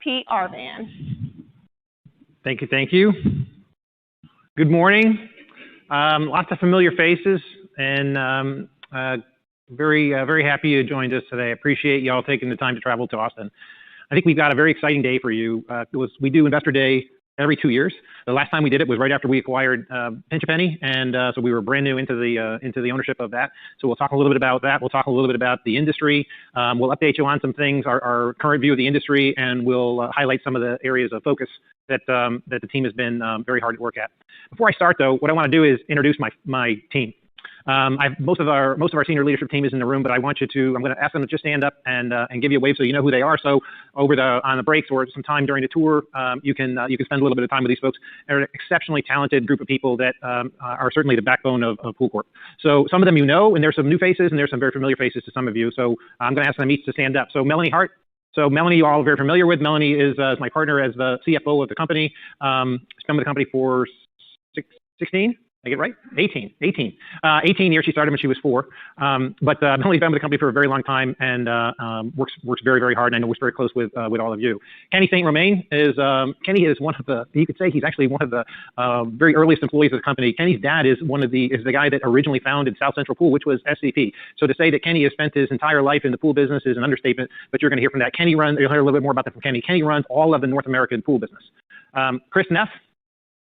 Pete Arvan. Thank you, thank you. Good morning. Lots of familiar faces, and very happy you joined us today. I appreciate you all taking the time to travel to Austin. I think we've got a very exciting day for you. We do Investor Day every 2 years. The last time we did it was right after we acquired Pinch A Penny, and so we were brand new into the ownership of that. So we'll talk a little bit about that. We'll talk a little bit about the industry. We'll update you on some things, our current view of the industry, and we'll highlight some of the areas of focus that the team has been very hard at work at. Before I start, though, what I want to do is introduce my team. Most of our senior leadership team is in the room, but I'm going to ask them to just stand up and give you a wave so you know who they are. So on the breaks or some time during the tour, you can spend a little bit of time with these folks. They're an exceptionally talented group of people that are certainly the backbone of Pool Corp. So some of them you know, and there's some new faces, and there's some very familiar faces to some of you. So I'm going to ask them each to stand up. So Melanie Hart. So Melanie, you all are very familiar with. Melanie is my partner as the CFO of the company. She's been with the company for 16. I get it right? 18 years. She started when she was 4. But Melanie's been with the company for a very long time and works very, very hard. And I know works very close with all of you. Kenny St. Romain is one of the, you could say he's actually one of the very earliest employees of the company. Kenny's dad is the guy that originally founded South Central Pool, which was SCP. So to say that Kenny has spent his entire life in the pool business is an understatement, but you're going to hear from that. You'll hear a little bit more about that from Kenny. Kenny runs all of the North American pool business. Chris Neff,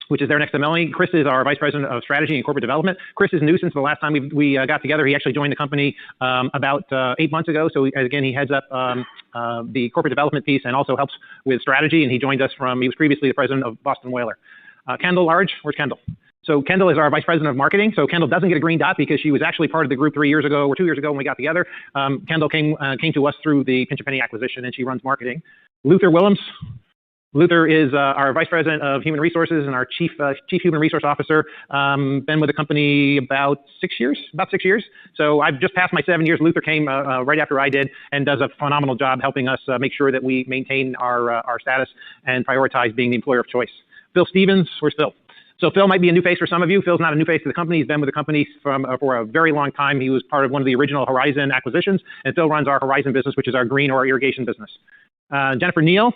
which is there next to Melanie. Chris is our Vice President of Strategy and Corporate Development. Chris is new since the last time we got together. He actually joined the company about 8 months ago. So again, he heads up the corporate development piece and also helps with strategy. And he joined us he was previously the president of Boston Whaler. Kendall Large, where's Kendall? So Kendall is our Vice President of Marketing. So Kendall doesn't get a green dot because she was actually part of the group 3 years ago or 2 years ago when we got together. Kendall came to us through the Pinch A Penny acquisition, and she runs marketing. Luther Willems. Luther is our Vice President of Human Resources and our Chief Human Resource Officer. Been with the company about 6 years. So I've just passed my 7 years. Luther came right after I did and does a phenomenal job helping us make sure that we maintain our status and prioritize being the employer of choice. Phil Stevens, where's Phil? So Phil might be a new face for some of you. Phil's not a new face to the company. He's been with the company for a very long time. He was part of one of the original Horizon acquisitions, and Phil runs our Horizon business, which is our green or our irrigation business. Jennifer Neal.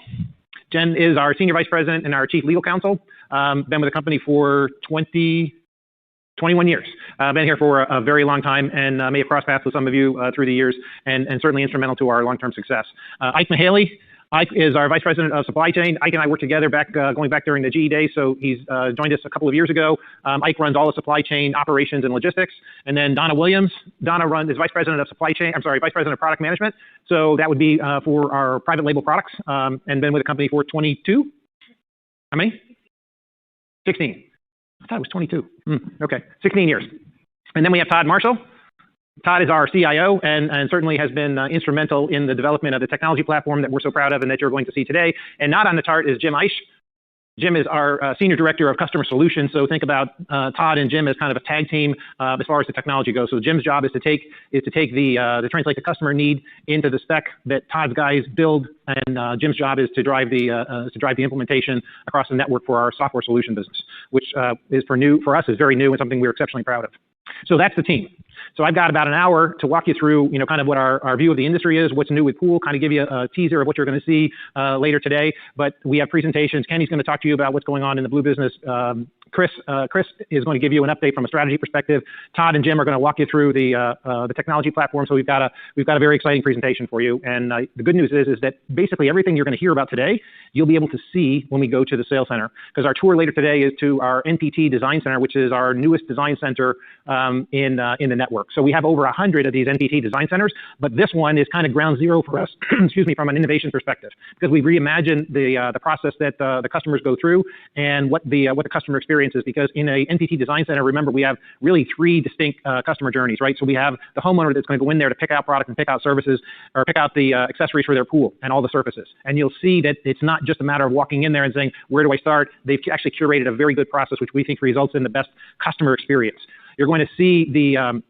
Jen is our Senior Vice President and our Chief Legal Counsel. Been with the company for 21 years. Been here for a very long time and may have crossed paths with some of you through the years and certainly instrumental to our long-term success. Ike Mahaley. Ike is our Vice President of Supply Chain. Ike and I worked together going back during the GE days, so he's joined us a couple of years ago. Ike runs all the supply chain operations and logistics. And then Donna Williams. Donna is Vice President of Vice President of Product Management. So that would be for our private label products, and been with the company for 22. How many? 16. I thought it was 22. Okay, 16 years. And then we have Todd Marshall. Todd is our CIO and certainly has been instrumental in the development of the technology platform that we're so proud of and that you're going to see today. And not on the chart is Jim Eisch. Jim is our Senior Director of Customer Solutions. So think about Todd and Jim as kind of a tag team as far as the technology goes. So Jim's job is to translate the customer need into the spec that Todd's guys build, and Jim's job is to drive the implementation across the network for our software solution business, which for us is very new and something we're exceptionally proud of. So that's the team. So I've got about an hour to walk you through, kind of what our view of the industry is, what's new with pool, kind of give you a teaser of what you're going to see later today. But we have presentations. Kenny's going to talk to you about what's going on in the blue business. Chris is going to give you an update from a strategy perspective. Todd and Jim are going to walk you through the technology platform. So we've got a very exciting presentation for you. And the good news is that basically everything you're going to hear about today, you'll be able to see when we go to the sales center. Because our tour later today is to our NPT Design Center, which is our newest design center in the network. So we have over 100 of these NPT Design Centers, but this one is kind of ground zero for us, excuse me, from an innovation perspective, because we reimagined the process that the customers go through and what the customer experience is. Because in a NPT Design Center, remember, we have really 3 distinct customer journeys, right? So we have the homeowner that's going to go in there to pick out product and pick out services or pick out the accessories for their pool and all the surfaces. And you'll see that it's not just a matter of walking in there and saying, where do I start? They've actually curated a very good process, which we think results in the best customer experience. You're going to see the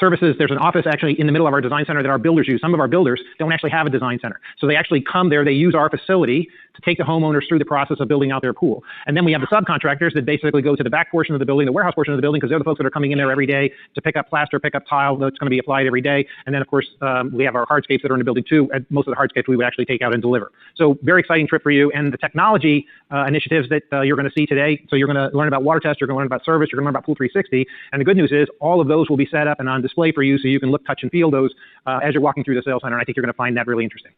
services. There's an office actually in the middle of our design center that our builders use. Some of our builders don't actually have a design center. So they actually come there, they use our facility to take the homeowners through the process of building out their pool. And then we have the subcontractors that basically go to the back portion of the building, the warehouse portion of the building, because they're the folks that are coming in there every day to pick up plaster, pick up tile that's going to be applied every day. And then, of course, we have our hardscapes that are in the building too. And most of the hardscapes we would actually take out and deliver. So very exciting trip for you. And the technology initiatives that you're going to see today. So you're going to learn about water test, you're going to learn about service, you're going to learn about Pool 360. And the good news is all of those will be set up and on display for you so you can look, touch, and feel those as you're walking through the sales center. And I think you're going to find that really interesting.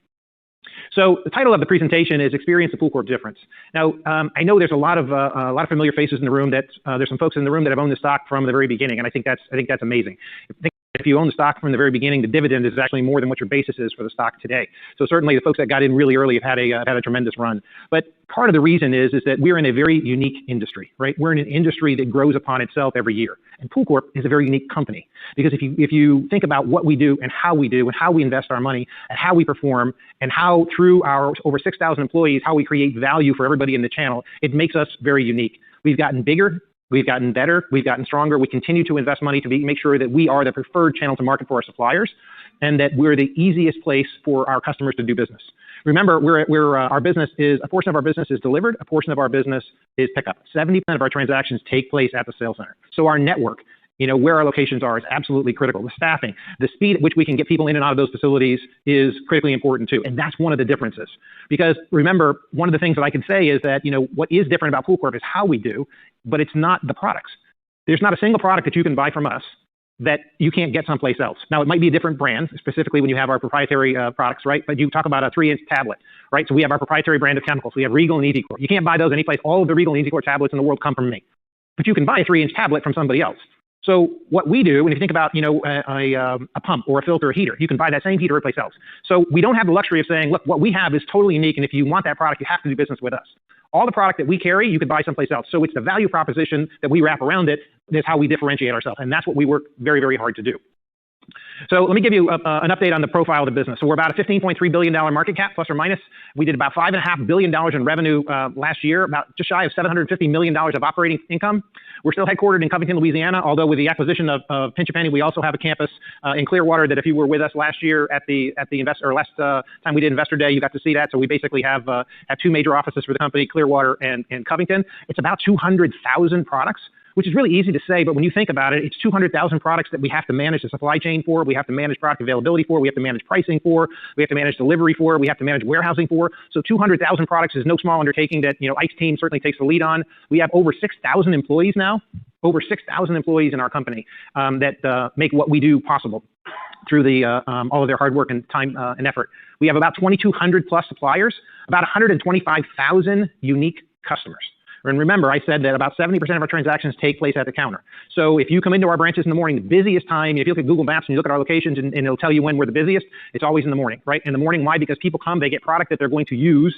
So the title of the presentation is Experience the Pool Corp Difference. Now, I know there's a lot of familiar faces in the room. That there's some folks in the room that have owned the stock from the very beginning, and I think that's amazing. If you own the stock from the very beginning, the dividend is actually more than what your basis is for the stock today. So certainly the folks that got in really early have had a tremendous run. But part of the reason is that we're in a very unique industry, right? We're in an industry that grows upon itself every year. And Pool Corp is a very unique company because if you think about what we do and how we invest our money and how we perform and how through our over 6,000 employees, how we create value for everybody in the channel, it makes us very unique. We've gotten bigger. We've gotten better, we've gotten stronger. We continue to invest money to make sure that we are the preferred channel to market for our suppliers and that we're the easiest place for our customers to do business. Remember, our business is, a portion of our business is delivered, a portion of our business is pickup. 70% of our transactions take place at the sales center. So our network, where our locations are, is absolutely critical. The staffing, the speed at which we can get people in and out of those facilities is critically important too. And that's one of the differences. Because remember, one of the things that I can say is that, what is different about Pool Corp is how we do, but it's not the products. There's not a single product that you can buy from us that you can't get someplace else. Now, it might be a different brand, specifically when you have our proprietary products, right? But you talk about a 3-inch tablet, right? So we have our proprietary brand of chemicals. We have Regal and EasyCore. You can't buy those anyplace. All of the Regal and EasyCore tablets in the world come from me. But you can buy a 3-inch tablet from somebody else. So what we do, and if you think about, a pump or a filter or a heater, you can buy that same heater anyplace else. So we don't have the luxury of saying, look, what we have is totally unique, and if you want that product, you have to do business with us. All the product that we carry, you could buy someplace else. So it's the value proposition that we wrap around it that's how we differentiate ourselves, and that's what we work very, very hard to do. So let me give you an update on the profile of the business. So we're about a $15.3 billion market cap, plus or minus. We did about $5.5 billion in revenue last year, about just shy of $750 million of operating income. We're still headquartered in Covington, Louisiana, although with the acquisition of Pinch A Penny, we also have a campus in Clearwater that if you were with us last year at the last time we did Investor Day, you got to see that. So we basically have two major offices for the company, Clearwater and Covington. It's about 200,000 products, which is really easy to say, but when you think about it, it's 200,000 products that we have to manage the supply chain for, we have to manage product availability for, we have to manage pricing for, we have to manage delivery for, we have to manage warehousing for. So 200,000 products is no small undertaking that, Ike's team certainly takes the lead on. We have over 6,000 employees now, over 6,000 employees in our company that make what we do possible through all of their hard work and time and effort. We have about 2,200 plus suppliers, about 125,000 unique customers. And remember, I said that about 70% of our transactions take place at the counter. So if you come into our branches in the morning, the busiest time, if you look at Google Maps and you look at our locations and it'll tell you when we're the busiest, it's always in the morning, right? In the morning, why? Because people come, they get product that they're going to use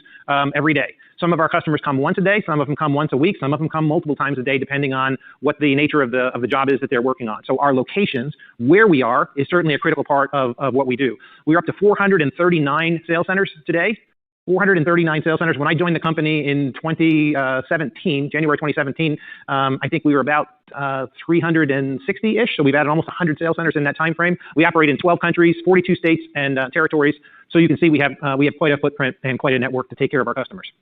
every day. Some of our customers come once a day, some of them come once a week, some of them come multiple times a day, depending on what the nature of the job is that they're working on. So our locations, where we are, is certainly a critical part of what we do. We're up to 439 sales centers today. 439 sales centers. When I joined the company in 2017, January 2017, I think we were about 360-ish. So we've added almost 100 sales centers in that time frame. We operate in 12 countries, 42 states and territories. So you can see we have quite a footprint and quite a network to take care of our customers.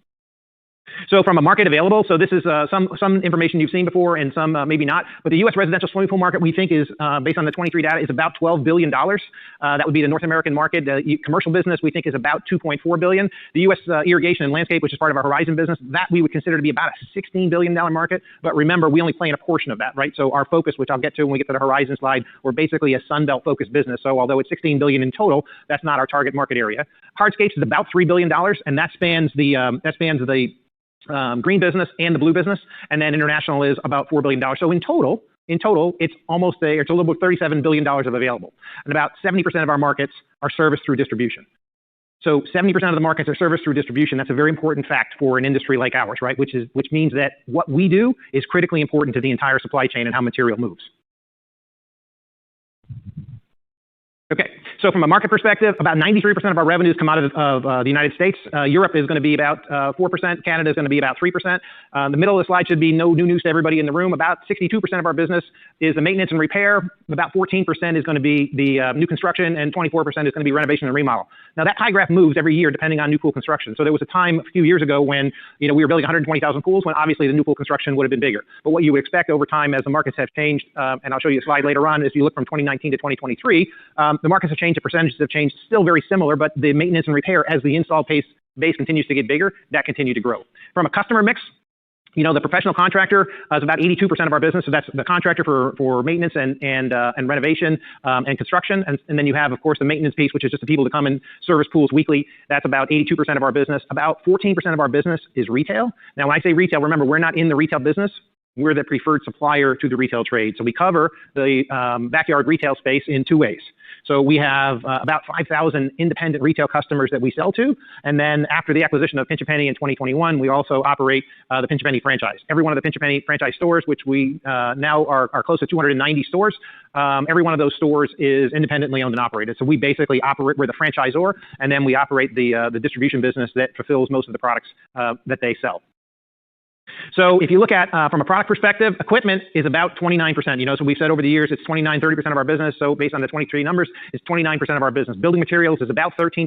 So from a market available, so this is some information you've seen before and some maybe not, but the U.S. residential swimming pool market we think is, based on the 23 data, is about $12 billion. That would be the North American market. Commercial business we think is about $2.4 billion. The U.S. irrigation and landscape, which is part of our Horizon business, that we would consider to be about a $16 billion market. But remember, we only play in a portion of that, right? So our focus, which I'll get to when we get to the Horizon slide, we're basically a Sunbelt focused business. So although it's $16 billion in total, that's not our target market area. Hardscapes is about $3 billion, and that spans the green business and the blue business, and then international is about $4 billion. So in total, it's a little bit $37 billion of available, and about 70% of our markets are serviced through distribution. So 70% of the markets are serviced through distribution. That's a very important fact for an industry like ours, right? Which means that what we do is critically important to the entire supply chain and how material moves. Okay, So from a market perspective, about 93% of our revenues come out of the United States. Europe is going to be about 4%. Canada is going to be about 3%. The middle of the slide should be no new news to everybody in the room. About 62% of our business is the maintenance and repair. About 14% is going to be the new construction, and 24% is going to be renovation and remodel. Now that pie graph moves every year depending on new pool construction. So there was a time a few years ago when we were building 120,000 pools, when obviously the new pool construction would have been bigger. But what you would expect over time as the markets have changed, and I'll show you a slide later on, as you look from 2019 to 2023, the markets have changed, the percentages have changed, still very similar, but the maintenance and repair, as the install base continues to get bigger, that continued to grow. From a customer mix, the professional contractor is about 82% of our business. So that's the contractor for maintenance and renovation and construction. And then you have, of course, the maintenance piece, which is just the people to come and service pools weekly. That's about 82% of our business. About 14% of our business is retail. Now, when I say retail, remember, we're not in the retail business. We're the preferred supplier to the retail trade. So we cover the backyard retail space in two ways. So we have about 5,000 independent retail customers that we sell to. And then after the acquisition of Pinch A Penny in 2021, we also operate the Pinch A Penny franchise. Every one of the Pinch A Penny franchise stores, which we now are close to 290 stores, every one of those stores is independently owned and operated. So we basically operate, we're the franchisor, and then we operate the distribution business that fulfills most of the products that they sell. So if you look at from a product perspective, equipment is about 29%. So we've said over the years it's 29-30% of our business. So based on the 23 numbers, it's 29% of our business. Building materials is about 13%.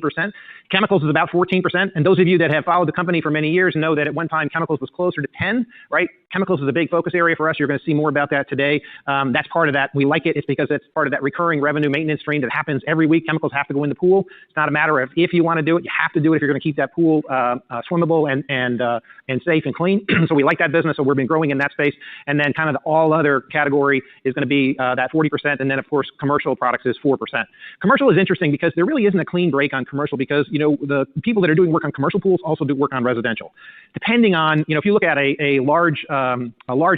Chemicals is about 14%. And those of you that have followed the company for many years know that at one time chemicals was closer to 10, right? Chemicals is a big focus area for us. You're going to see more about that today. That's part of that. We like it. It's because it's part of that recurring revenue maintenance stream that happens every week. Chemicals have to go in the pool. It's not a matter of if you want to do it. You have to do it if you're going to keep that pool swimmable and safe and clean. So we like that business. So we've been growing in that space. And then kind of the all other category is going to be that 40%. And then, of course, commercial products is 4%. Commercial is interesting because there really isn't a clean break on commercial because, the people that are doing work on commercial pools also do work on residential. Depending on, if you look at a large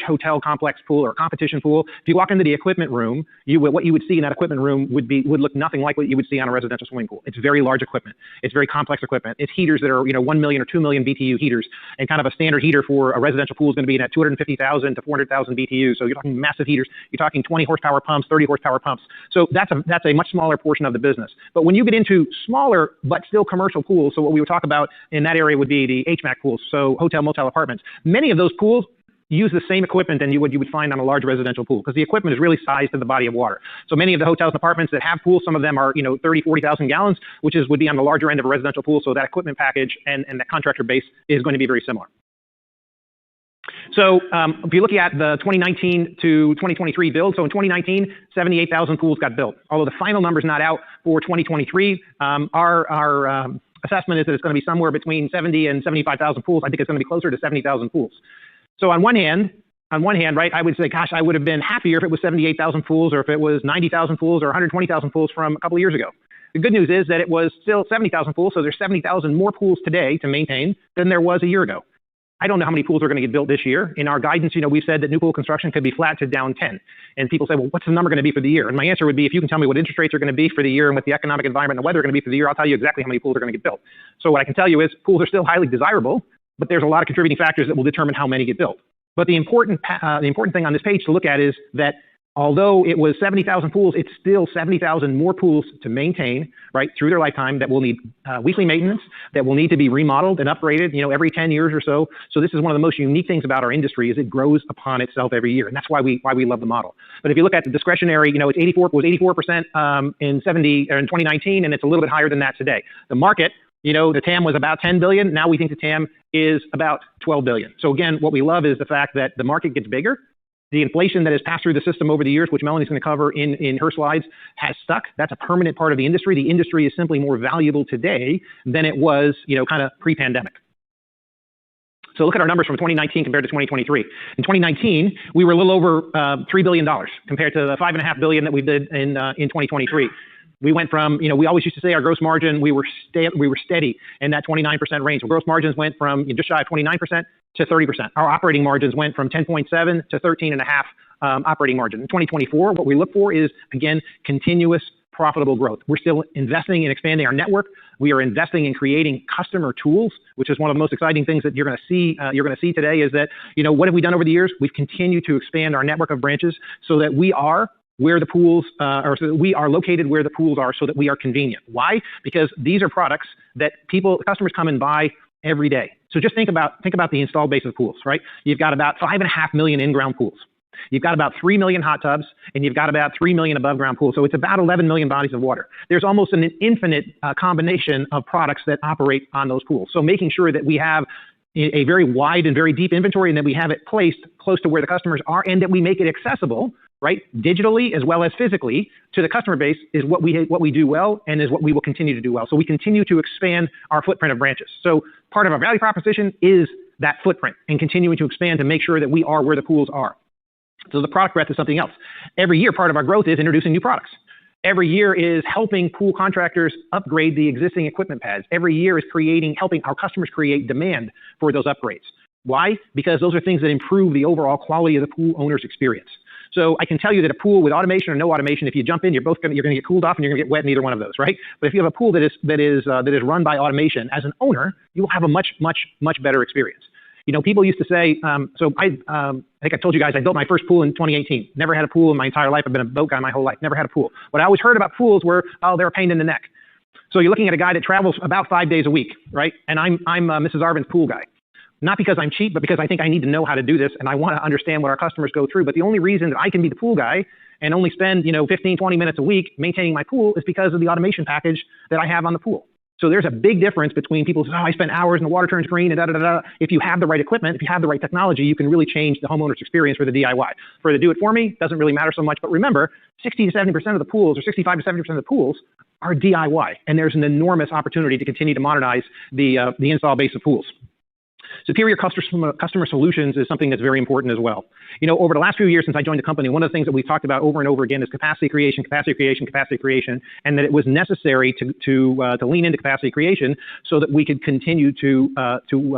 hotel complex pool or competition pool, if you walk into the equipment room, what you would see in that equipment room would look nothing like what you would see on a residential swimming pool. It's very large equipment. It's very complex equipment. It's heaters that are, 1 million or 2 million BTU heaters. And kind of a standard heater for a residential pool is going to be at 250,000 to 400,000 BTU. So you're talking massive heaters. You're talking 20 horsepower pumps, 30 horsepower pumps. So that's a much smaller portion of the business. But when you get into smaller but still commercial pools, so what we would talk about in that area would be the HMAC pools, so hotel, motel, apartments. Many of those pools use the same equipment than you would find on a large residential pool because the equipment is really sized to the body of water. So many of the hotels and apartments that have pools, some of them are 30, 40,000 gallons, which would be on the larger end of a residential pool. So that equipment package and that contractor base is going to be very similar. So if you're looking at the 2019 to 2023 build, so in 2019, 78,000 pools got built. Although the final number's not out for 2023, our assessment is that it's going to be somewhere between 70 and 75,000 pools. I think it's going to be closer to 70,000 pools. So on one hand, right, I would say, gosh, I would have been happier if it was 78,000 pools or if it was 90,000 pools or 120,000 pools from a couple of years ago. The good news is that it was still 70,000 pools, so there's 70,000 more pools today to maintain than there was a year ago. I don't know how many pools are going to get built this year. In our guidance, we've said that new pool construction could be flat to down 10. And people say, well, what's the number going to be for the year? And my answer would be, if you can tell me what interest rates are going to be for the year and what the economic environment and weather are going to be for the year, I'll tell you exactly how many pools are going to get built. So what I can tell you is pools are still highly desirable, but there's a lot of contributing factors that will determine how many get built. But the important thing on this page to look at is that although it was 70,000 pools, it's still 70,000 more pools to maintain, right, through their lifetime that will need weekly maintenance, that will need to be remodeled and upgraded, every 10 years or so. So this is one of the most unique things about our industry is it grows upon itself every year. And that's why we love the model. But if you look at the discretionary, it was 84% in 2019, and it's a little bit higher than that today. The market, the TAM was about 10 billion. Now we think the TAM is about 12 billion. So again, what we love is the fact that the market gets bigger. The inflation that has passed through the system over the years, which Melanie's going to cover in her slides, has stuck. That's a permanent part of the industry. The industry is simply more valuable today than it was, kind of pre-pandemic. So look at our numbers from 2019 compared to 2023. In 2019, we were a little over $3 billion compared to the $5.5 billion that we did in 2023. We went from, we always used to say our gross margin, we were steady in that 29% range. So gross margins went from just shy of 29% to 30%. Our operating margins went from 10.7 to 13.5 operating margin. In 2024, what we look for is, again, continuous profitable growth. We're still investing in expanding our network. We are investing in creating customer tools, which is one of the most exciting things that you're going to see today is that, what have we done over the years? We've continued to expand our network of branches so that we are where the pools or so that we are located where the pools are so that we are convenient. Why? Because these are products that customers come and buy every day. So just think about the installed base of pools, right? You've got about 5.5 million in-ground pools. You've got about 3 million hot tubs, and you've got about 3 million above-ground pools. So it's about 11 million bodies of water. There's almost an infinite combination of products that operate on those pools. So making sure that we have a very wide and very deep inventory, and that we have it placed close to where the customers are, and that we make it accessible, right, digitally as well as physically to the customer base, is what we do well, and is what we will continue to do well. So we continue to expand our footprint of branches. So part of our value proposition is that footprint, and continuing to expand to make sure that we are where the pools are. So the product breadth is something else. Every year, part of our growth is introducing new products. Every year is helping pool contractors upgrade the existing equipment pads. Every year is helping our customers create demand for those upgrades. Why? Because those are things that improve the overall quality of the pool owner's experience. So I can tell you that a pool with automation or no automation, if you jump in, you're going to get cooled off and you're going to get wet in either one of those, right? But if you have a pool that is run by automation, as an owner, you will have a much better experience. You know, people used to say, I think I told you guys, I built my first pool in 2018. Never had a pool in my entire life. I've been a boat guy my whole life. Never had a pool. What I always heard about pools were, oh, they're a pain in the neck. So you're looking at a guy that travels about 5 days a week, right? And I'm Mrs. Arvin's pool guy. Not because I'm cheap, but because I think I need to know how to do this, and I want to understand what our customers go through. But the only reason that I can be the pool guy and only spend 15, 20 minutes a week maintaining my pool is because of the automation package that I have on the pool. So there's a big difference between people who say, oh, I spend hours and the water turns green and da-da-da-da. If you have the right equipment, if you have the right technology, you can really change the homeowner's experience for the DIY. For the do-it-for-me, doesn't really matter so much. But remember, 60 to 70% of the pools, or 65 to 70% of the pools, are DIY. And there's an enormous opportunity to continue to modernize the install base of pools. Superior customer solutions is something that's very important as well. You know, over the last few years since I joined the company, one of the things that we've talked about over and over again is capacity creation, and that it was necessary to lean into capacity creation so that we could continue to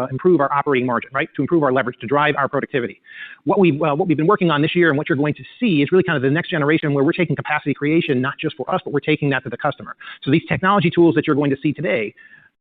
improve our operating margin, right? To improve our leverage, to drive our productivity. What we've been working on this year, and what you're going to see, is really kind of the next generation, where we're taking capacity creation not just for us, but we're taking that to the customer. So these technology tools that you're going to see today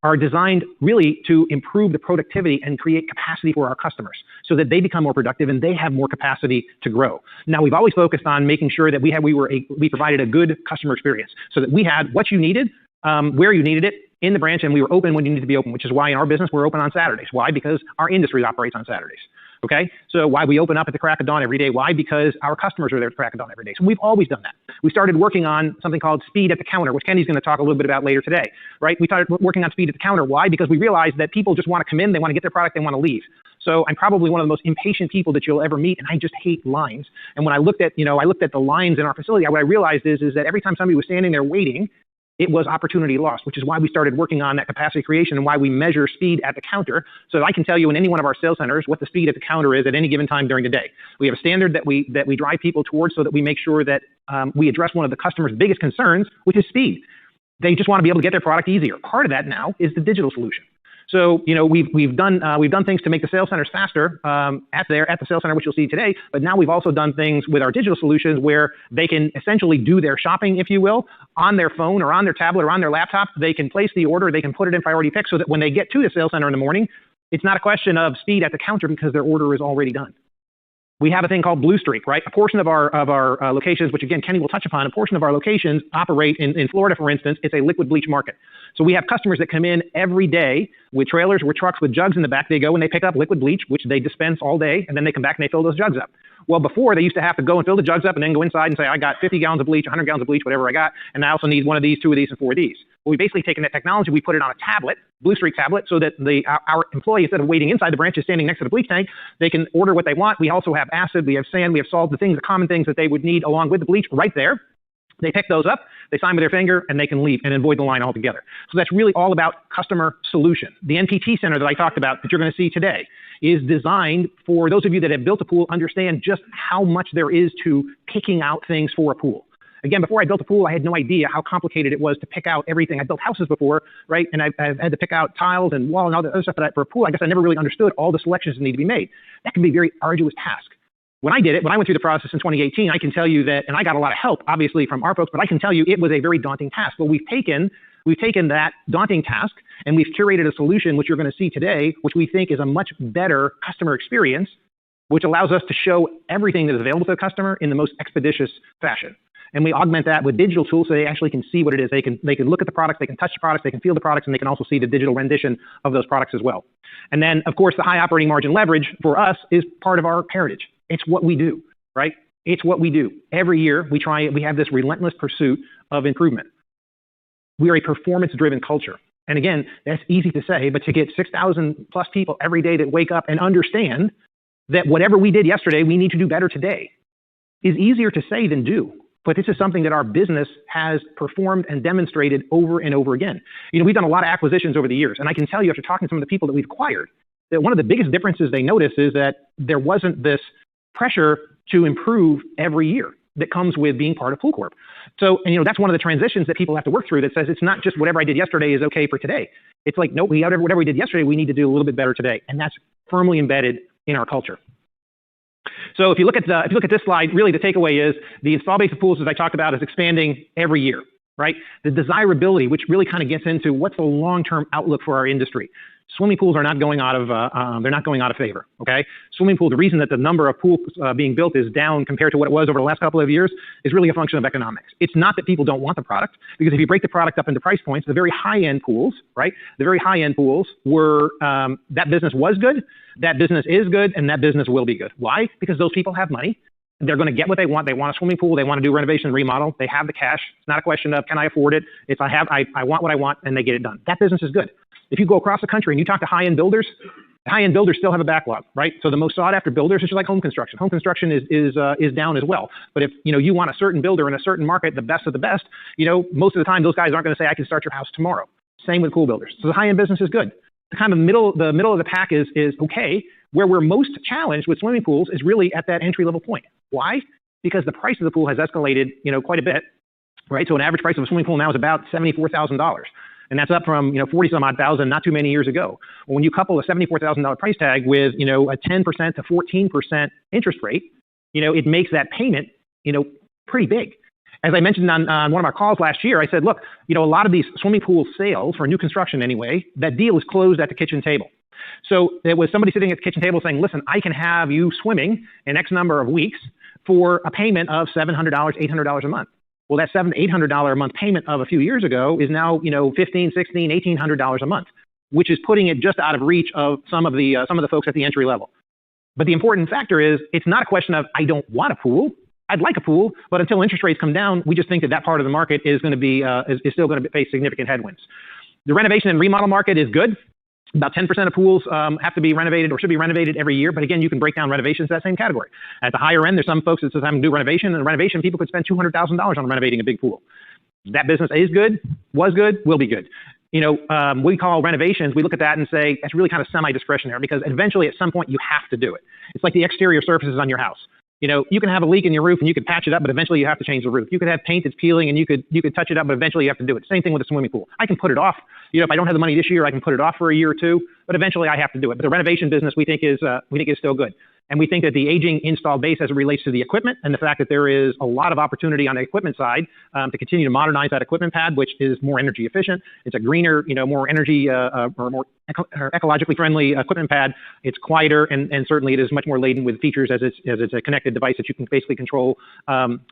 are designed really to improve the productivity and create capacity for our customers so that they become more productive and they have more capacity to grow. Now, we've always focused on making sure that we provided a good customer experience so that we had what you needed, where you needed it in the branch, and we were open when you needed to be open, which is why in our business we're open on Saturdays. Why? Because our industry operates on Saturdays. Okay, so why we open up at the crack of dawn every day? Why? Because our customers are there at the crack of dawn every day. So we've always done that. We started working on something called speed at the counter, which Kenny's going to talk a little bit about later today, right? We started working on speed at the counter. Why? Because we realized that people just want to come in, they want to get their product, they want to leave. So I'm probably one of the most impatient people that you'll ever meet, and I just hate lines. And when I looked at the lines in our facility, what I realized is that every time somebody was standing there waiting, it was opportunity lost, which is why we started working on that capacity creation and why we measure speed at the counter. So that I can tell you in any one of our sales centers what the speed at the counter is at any given time during the day. We have a standard that we drive people towards so that we make sure that we address one of the customer's biggest concerns, which is speed. They just want to be able to get their product easier. Part of that now is the digital solution. So, you know, we've done things to make the sales centers faster at the sales center, which you'll see today. But now we've also done things with our digital solutions where they can essentially do their shopping, if you will, on their phone or on their tablet or on their laptop. They can place the order, they can put it in priority pick, so that when they get to the sales center in the morning, it's not a question of speed at the counter because their order is already done. We have a thing called Blue Streak, right? A portion of our locations, which again Kenny will touch upon, a portion of our locations operate in Florida, for instance. It's a liquid bleach market. So we have customers that come in every day with trailers, with trucks, with jugs in the back. They go and they pick up liquid bleach, which they dispense all day, and then they come back and they fill those jugs up. Well, before they used to have to go and fill the jugs up and then go inside and say, I got 50 gallons of bleach, 100 gallons of bleach, whatever I got, and I also need one of these, 2 of these, and 4 of these. Well, we've basically taken that technology, we put it on a tablet, Blue Streak tablet, so that our employee, instead of waiting inside the branch, is standing next to the bleach tank. They can order what they want. We also have acid, we have sand, we have salt, the common things that they would need along with the bleach right there. They pick those up, they sign with their finger, and they can leave and avoid the line altogether. So that's really all about customer solution. The NPT center that I talked about that you're going to see today is designed for those of you that have built a pool, understand just how much there is to picking out things for a pool. Again, before I built a pool, I had no idea how complicated it was to pick out everything. I built houses before, right? And I've had to pick out tiles and wall and all the other stuff for a pool. I guess I never really understood all the selections that need to be made. That can be a very arduous task. When I went through the process in 2018, I can tell you that, and I got a lot of help, obviously, from our folks, but I can tell you it was a very daunting task. But we've taken that daunting task and we've curated a solution, which you're going to see today, which we think is a much better customer experience, which allows us to show everything that is available to the customer in the most expeditious fashion. and we augment that with digital tools so they actually can see what it is. They can look at the products, they can touch the products, they can feel the products, and they can also see the digital rendition of those products as well. And then, of course, the high operating margin leverage for us is part of our heritage. It's what we do, right? It's what we do. Every year, we have this relentless pursuit of improvement. We are a performance-driven culture. And again, that's easy to say, but to get 6,000 plus people every day that wake up and understand that whatever we did yesterday, we need to do better today is easier to say than do. But this is something that our business has performed and demonstrated over and over again. You know, we've done a lot of acquisitions over the years, and I can tell you after talking to some of the people that we've acquired, that one of the biggest differences they notice is that there wasn't this pressure to improve every year that comes with being part of Pool Corp. So, and you know, that's one of the transitions that people have to work through that says it's not just whatever I did yesterday is okay for today. It's like, no, whatever we did yesterday, we need to do a little bit better today. And that's firmly embedded in our culture. So if you look at this slide, really the takeaway is the install base of pools, as I talked about, is expanding every year, right? The desirability, which really kind of gets into what's the long-term outlook for our industry. Swimming pools are not going out of they're not going out of favor. Okay, swimming pool. The reason that the number of pools being built is down compared to what it was over the last couple of years is really a function of economics. It's not that people don't want the product, because if you break the product up into price points, the very high-end pools, right? The very high-end pools were that business was good, that business is good, and that business will be good. Why? Because those people have money. They're going to get what they want. They want a swimming pool. They want to do renovation and remodel. They have the cash. It's not a question of can I afford it. It's I want what I want, and they get it done. That business is good. If you go across the country and you talk to high-end builders, the high-end builders still have a backlog, right? So the most sought-after builders is just like home construction. Home construction is down as well. But if you want a certain builder in a certain market, the best of the best, most of the time those guys aren't going to say I can start your house tomorrow. Same with pool builders. So the high-end business is good. The kind of middle of the pack is okay. Where we're most challenged with swimming pools is really at that entry-level point. Why? Because the price of the pool has escalated, quite a bit, right? So an average price of a swimming pool now is about $74,000. And that's up from 40 some odd thousand not too many years ago. Well, when you couple a $74,000 price tag with a 10% to 14% interest rate, it makes that payment pretty big. As I mentioned on one of our calls last year, I said, look, a lot of these swimming pool sales for new construction anyway, that deal is closed at the kitchen table. So there was somebody sitting at the kitchen table saying, listen, I can have you swimming in X number of weeks for a payment of $700, $800 a month. Well, that $700, $800 a month payment of a few years ago is now, $1,500, $1,600, $1,800 a month, which is putting it just out of reach of some of the folks at the entry level. But the important factor is it's not a question of I don't want a pool. I'd like a pool, but until interest rates come down, we just think that part of the market is going to be is still going to face significant headwinds. The renovation and remodel market is good. About 10% of pools have to be renovated or should be renovated every year. But again, you can break down renovations to that same category. At the higher end, there's some folks that says I'm going to do renovation, and renovation people could spend $200,000 on renovating a big pool. That business is good, was good, will be good. We call renovations, we look at that and say that's really kind of semi-discretionary because eventually at some point you have to do it. It's like the exterior surfaces on your house. You can have a leak in your roof and you can patch it up, but eventually you have to change the roof. You could have paint that's peeling and you could touch it up, but eventually you have to do it. Same thing with a swimming pool. I can put it off. If I don't have the money this year, I can put it off for a year or two, but eventually I have to do it. But the renovation business we think is still good. And we think that the aging installed base as it relates to the equipment and the fact that there is a lot of opportunity on the equipment side to continue to modernize that equipment pad, which is more energy efficient. It's a greener, more energy or more ecologically friendly equipment pad. It's quieter and certainly it is much more laden with features as it's a connected device that you can basically control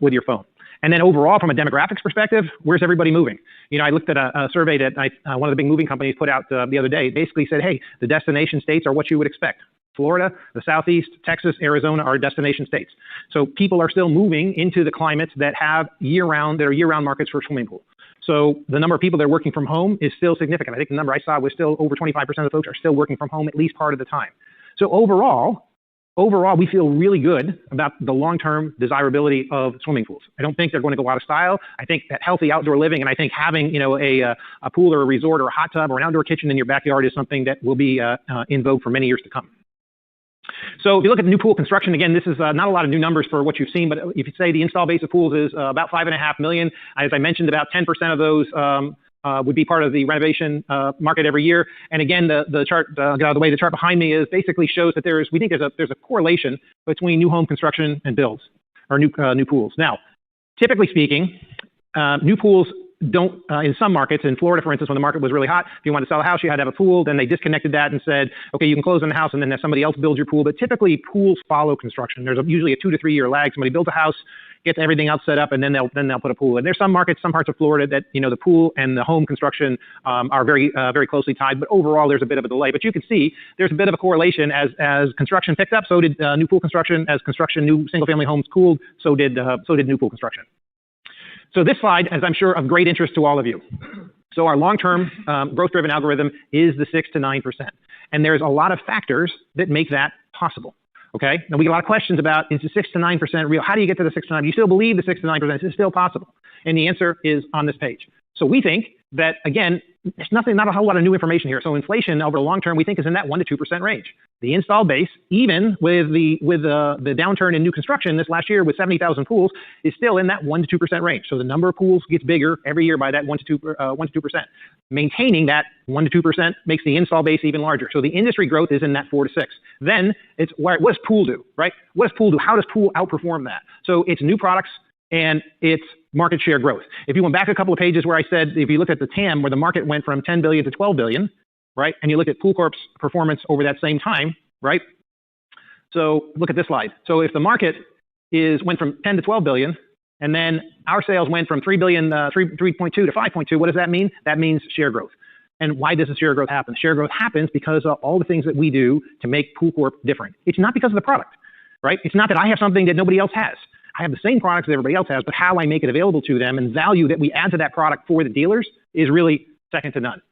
with your phone. And then overall, from a demographics perspective, where's everybody moving? I looked at a survey that one of the big moving companies put out the other day. It basically said, hey, the destination states are what you would expect. Florida, the Southeast, Texas, Arizona are destination states. So people are still moving into the climates that have year-round markets for swimming pool. So the number of people that are working from home is still significant. I think the number I saw was still over 25% of folks are still working from home at least part of the time. So overall, we feel really good about the long-term desirability of swimming pools. I don't think they're going to go out of style. I think that healthy outdoor living, and I think having a pool or a resort or a hot tub or an outdoor kitchen in your backyard is something that will be in vogue for many years to come. So if you look at the new pool construction, again, this is not a lot of new numbers for what you've seen, but if you say the install base of pools is about 5.5 million, as I mentioned, about 10% of those would be part of the renovation market every year. And again, the chart, the chart behind me is basically shows that we think there's a correlation between new home construction and builds or new pools. Now, typically speaking, new pools don't, in some markets, in Florida, for instance, when the market was really hot, if you wanted to sell a house, you had to have a pool. Then they disconnected that and said, okay, you can close on the house and then have somebody else build your pool. But typically, pools follow construction. There's usually a 2 to 3 year lag. Somebody builds a house, gets everything else set up, and then they'll put a pool. And there's some markets, some parts of Florida that, you know, the pool and the home construction are very closely tied. But overall, there's a bit of a delay. But you can see there's a bit of a correlation as construction picked up. So did new pool construction. As new single-family homes cooled, so did new pool construction. So this slide is, I'm sure, of great interest to all of you. So our long-term growth-driven algorithm is the 6 to 9%. And there's a lot of factors that make that possible. Okay? Now, we get a lot of questions about, is the 6 to 9% real? How do you get to the 6 to 9? Do you still believe the 6 to 9% is still possible? And the answer is on this page. So we think that, again, there's not a whole lot of new information here. So inflation over the long term, we think, is in that 1 to 2% range. The install base, even with the downturn in new construction this last year with 70,000 pools, is still in that 1 to 2% range. So the number of pools gets bigger every year by that 1 to 2%. Maintaining that 1 to 2% makes the install base even larger. So the industry growth is in that 4 to 6. Then it's what does pool do, right? What does pool do? How does pool outperform that? So it's new products and it's market share growth. If you went back a couple of pages where I said, if you look at the TAM, where the market went from 10 billion to 12 billion, right? And you look at Pool Corp's performance over that same time, right? So look at this slide. So if the market went from 10 to 12 billion, and then our sales went from 3.2 to 5.2, what does that mean? That means share growth. And why does the share growth happen? Share growth happens because of all the things that we do to make Pool Corp different. It's not because of the product, right? It's not that I have something that nobody else has. I have the same products that everybody else has, but how I make it available to them and value that we add to that product for the dealers is really second to none.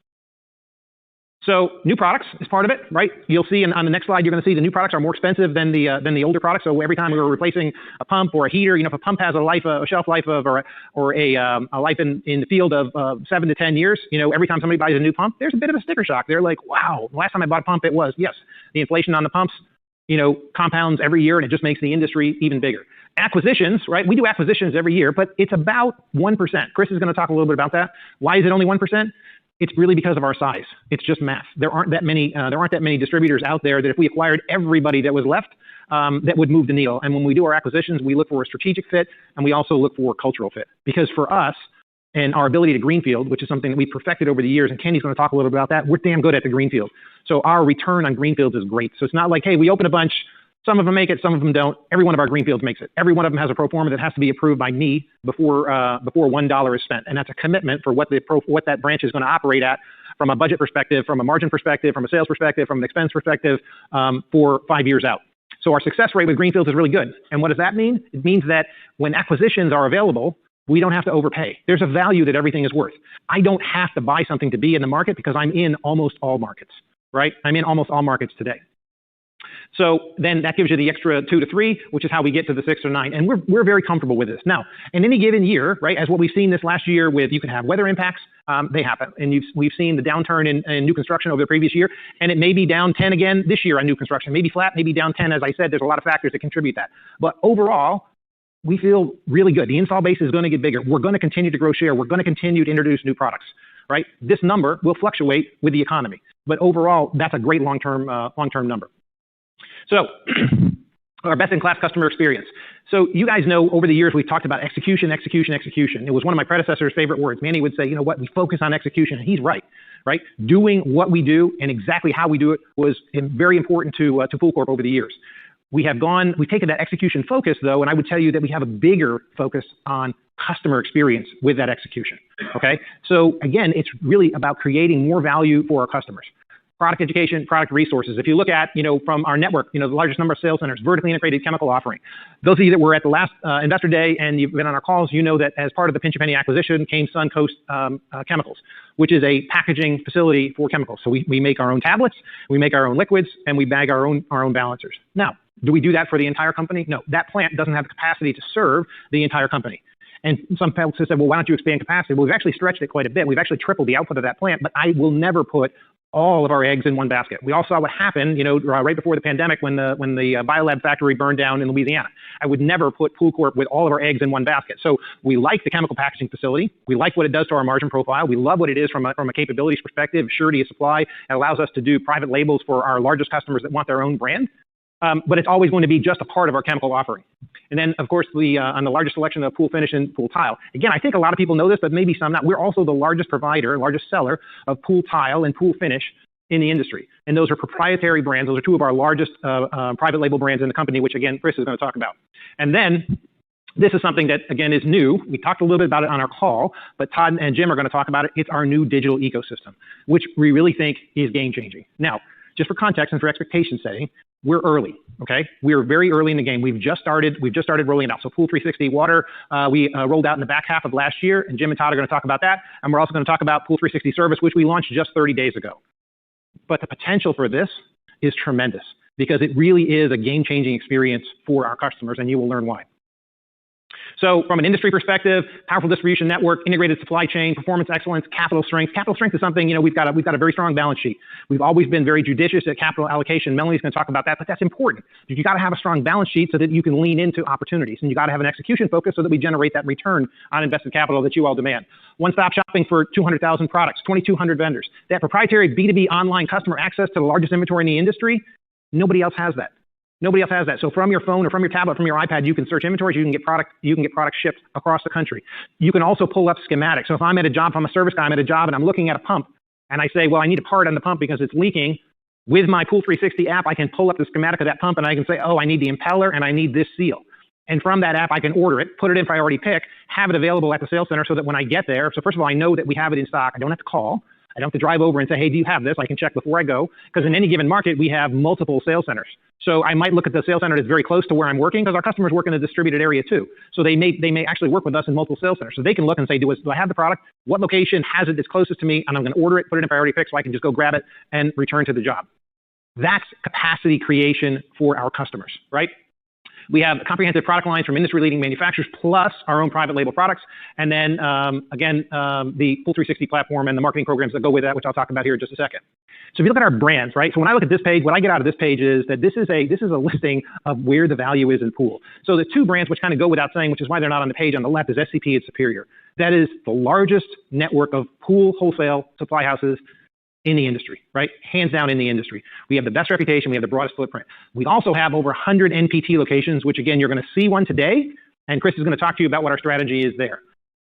So new products is part of it, right? You'll see on the next slide, you're going to see the new products are more expensive than the older products. So every time we were replacing a pump or a heater, you know, if a pump has a shelf life of or a life in the field of 7 to 10 years, you know, every time somebody buys a new pump, there's a bit of a sticker shock. They're like, wow, last time I bought a pump, it was, yes, the inflation on the pumps, you know, compounds every year, and it just makes the industry even bigger. Acquisitions, right? We do acquisitions every year, but it's about 1%. Chris is going to talk a little bit about that. Why is it only 1%? It's really because of our size. It's just math. There aren't that many distributors out there that if we acquired everybody that was left, that would move the needle. And when we do our acquisitions, we look for a strategic fit, and we also look for a cultural fit. Because for us, and our ability to greenfield, which is something that we perfected over the years, and Kenny's going to talk a little bit about that, we're damn good at the greenfield. So our return on greenfields is great. So it's not like, hey, we open a bunch, some of them make it, some of them don't. Every one of our greenfields makes it. Every one of them has a pro forma that has to be approved by me before $1 is spent. And that's a commitment for what that branch is going to operate at from a budget perspective, from a margin perspective, from a sales perspective, from an expense perspective, for 5 years out. So our success rate with greenfields is really good. And what does that mean? It means that when acquisitions are available, we don't have to overpay. There's a value that everything is worth. I don't have to buy something to be in the market because I'm in almost all markets, right? I'm in almost all markets today. So then that gives you the extra 2 to 3, which is how we get to the 6 or 9. And we're very comfortable with this. Now, in any given year, right, as what we've seen this last year with, you can have weather impacts, they happen. And we've seen the downturn in new construction over the previous year, and it may be down 10 again this year on new construction, maybe flat, maybe down 10. As I said, there's a lot of factors that contribute that. But overall, we feel really good. The install base is going to get bigger. We're going to continue to grow share. We're going to continue to introduce new products, right? This number will fluctuate with the economy, but overall, that's a great long-term number. So our best-in-class customer experience. So you guys know over the years we've talked about execution. It was one of my predecessors' favorite words. Manny would say, you know what, we focus on execution, and he's right? Doing what we do and exactly how we do it was very important to Pool Corp over the years. We've taken that execution focus, though, and I would tell you that we have a bigger focus on customer experience with that execution, okay? So again, it's really about creating more value for our customers. Product education, product resources. If you look at, from our network, the largest number of sales centers, vertically integrated chemical offering. Those of you that were at the last Investor Day and you've been on our calls, you know that as part of the Pinch A Penny acquisition came Suncoast Chemicals, which is a packaging facility for chemicals. So we make our own tablets, we make our own liquids, and we bag our own balancers. Now, do we do that for the entire company? No, that plant doesn't have the capacity to serve the entire company. And some folks have said, well, why don't you expand capacity? Well, we've actually stretched it quite a bit. We've actually tripled the output of that plant, but I will never put all of our eggs in one basket. We all saw what happened, right before the pandemic when the Biolab factory burned down in Louisiana. I would never put Pool Corp with all of our eggs in one basket. So we like the chemical packaging facility. We like what it does to our margin profile. We love what it is from a capabilities perspective, surety of supply. It allows us to do private labels for our largest customers that want their own brand. but it's always going to be just a part of our chemical offering. And then, of course, on the largest selection of pool finish and pool tile. Again, I think a lot of people know this, but maybe some not. We're also the largest provider, largest seller of pool tile and pool finish in the industry. And those are proprietary brands. Those are two of our largest private label brands in the company, which, again, Chris is going to talk about. And then this is something that, again, is new. We talked a little bit about it on our call, but Todd and Jim are going to talk about it. It's our new digital ecosystem, which we really think is game-changing. Now, just for context and for expectation setting, we're early, okay? We're very early in the game. We've just started rolling it out. So Pool 360 Water, we rolled out in the back half of last year, and Jim and Todd are going to talk about that. And we're also going to talk about Pool 360 Service, which we launched just 30 days ago. But the potential for this is tremendous because it really is a game-changing experience for our customers, and you will learn why. So from an industry perspective, powerful distribution network, integrated supply chain, performance excellence, capital strength. Capital strength is something, we've got a very strong balance sheet. We've always been very judicious at capital allocation. Melanie's going to talk about that, but that's important. You got to have a strong balance sheet so that you can lean into opportunities, and you got to have an execution focus so that we generate that return on invested capital that you all demand. One-stop shopping for 200,000 products, 2,200 vendors. They have proprietary B2B online customer access to the largest inventory in the industry. Nobody else has that. Nobody else has that. So from your phone or from your tablet, from your iPad, you can search inventories. You can get product shipped across the country. You can also pull up schematics. So if I'm at a job, if I'm a service guy, I'm at a job and I'm looking at a pump and I say, well, I need a part on the pump because it's leaking. With my Pool 360 app, I can pull up the schematic of that pump and I can say, oh, I need the impeller and I need this seal. And from that app, I can order it, put it in priority pick, have it available at the sales center so that when I get there, so first of all, I know that we have it in stock. I don't have to call. I don't have to drive over and say, hey, do you have this? I can check before I go. Because in any given market, we have multiple sales centers. So I might look at the sales center that's very close to where I'm working because our customers work in a distributed area too. So they may actually work with us in multiple sales centers. So they can look and say, do I have the product? What location has it that's closest to me? And I'm going to order it, put it in priority pick so I can just go grab it and return to the job. That's capacity creation for our customers, right? We have comprehensive product lines from industry-leading manufacturers plus our own private label products. And then, the Pool 360 platform and the marketing programs that go with that, which I'll talk about here in just a second. So if you look at our brands, right? So when I look at this page, what I get out of this page is that this is a listing of where the value is in pool. So the two brands which kind of go without saying, which is why they're not on the page on the left, is SCP and Superior. That is the largest network of pool wholesale supply houses in the industry, right? Hands down in the industry. We have the best reputation. We have the broadest footprint. We also have over 100 NPT locations, which again, you're going to see one today. And Chris is going to talk to you about what our strategy is there.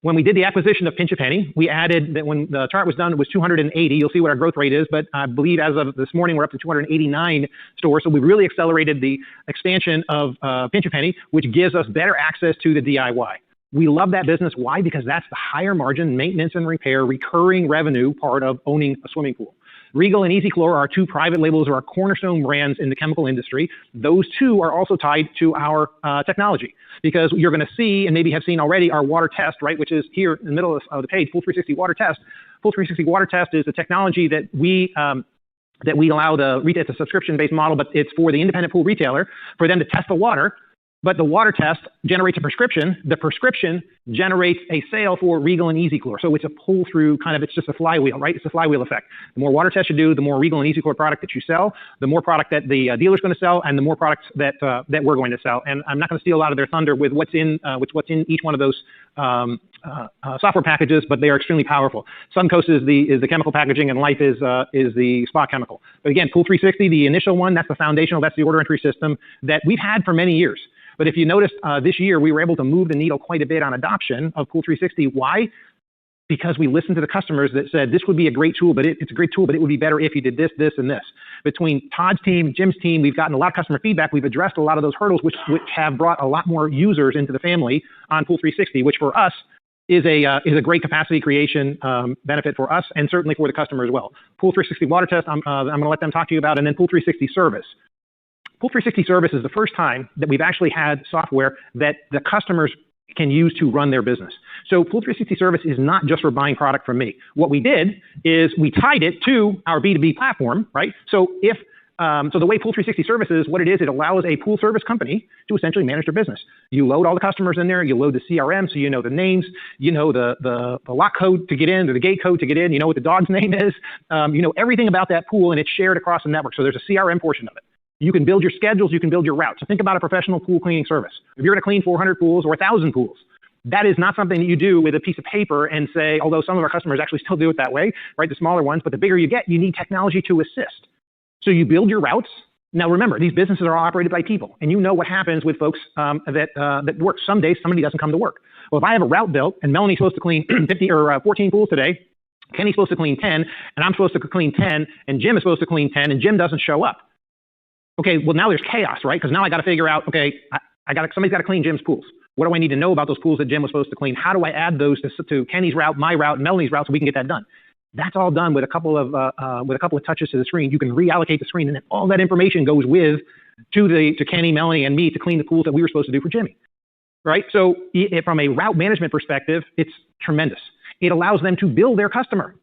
When we did the acquisition of Pinch a Penny, we added that when the chart was done, it was 280. You'll see what our growth rate is, but I believe as of this morning, we're up to 289 stores. So we really accelerated the expansion of Pinch a Penny, which gives us better access to the DIY. We love that business. Why? Because that's the higher margin maintenance and repair, recurring revenue part of owning a swimming pool. Regal and EasyChlor are two private labels or our cornerstone brands in the chemical industry. Those two are also tied to our technology because you're going to see and maybe have seen already our water test, right, which is here in the middle of the page, Pool 360 Water Test. Pool 360 Water Test is a technology that we allow it's a subscription-based model, but it's for the independent pool retailer for them to test the water. But the water test generates a prescription. The prescription generates a sale for Regal and EasyChlor. So it's a pull through it's just a flywheel, right? It's a flywheel effect. The more water tests you do, the more Regal and EasyChlor product that you sell, the more product that the dealer's going to sell, and the more products that we're going to sell. And I'm not going to steal a lot of their thunder with what's in each one of those software packages, but they are extremely powerful. Suncoast is the chemical packaging, and Life is the spa chemical. But again, Pool 360, the initial one, that's the foundational, that's the order entry system that we've had for many years. But if you noticed this year, we were able to move the needle quite a bit on adoption of Pool 360. Why? Because we listened to the customers that said, this would be a great tool, but it's a great tool, but it would be better if you did this, this, and this. Between Todd's team, Jim's team, we've gotten a lot of customer feedback. We've addressed a lot of those hurdles, which have brought a lot more users into the family on Pool 360, which for us is a great capacity creation benefit for us and certainly for the customer as well. Pool 360 Water Test, I'm going to let them talk to you about, and then Pool 360 Service. Pool 360 Service is the first time that we've actually had software that the customers can use to run their business. So Pool 360 Service is not just for buying product from me. What we did is we tied it to our B2B platform, right? So so the way Pool 360 Service is, what it is, it allows a pool service company to essentially manage their business. You load all the customers in there, you load the CRM, so you know the names, you know the lock code to get in, or the gate code to get in, you know what the dog's name is, you know everything about that pool, and it's shared across the network. So there's a CRM portion of it. You can build your schedules, you can build your routes. So think about a professional pool cleaning service. If you're going to clean 400 pools or 1,000 pools, that is not something that you do with a piece of paper and say, although some of our customers actually still do it that way, right, the smaller ones, but the bigger you get, you need technology to assist. So you build your routes, Now, remember, these businesses are all operated by people, and you know what happens with folks that work. Some days somebody doesn't come to work. Well, if I have a route built and Melanie's supposed to clean 50 or 14 pools today, Kenny's supposed to clean 10, and I'm supposed to clean 10, and Jim is supposed to clean 10, and Jim doesn't show up. Okay, well, now there's chaos, right? Because now I got to figure out, okay, somebody's got to clean Jim's pools. What do I need to know about those pools that Jim was supposed to clean? How do I add those to Kenny's route, my route, Melanie's route, so we can get that done? That's all done with a couple of touches to the screen. You can reallocate the screen, and then all that information goes to Kenny, Melanie, and me to clean the pools that we were supposed to do for Jimmy, right? So from a route management perspective, it's tremendous. It allows them to bill their customer,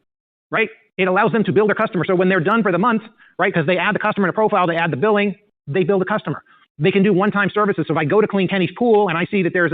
right? It allows them to bill their customer. So when they're done for the month, right, because they add the customer in a profile, they add the billing, they bill the customer. They can do one-time services. So if I go to clean Kenny's pool and I see that there's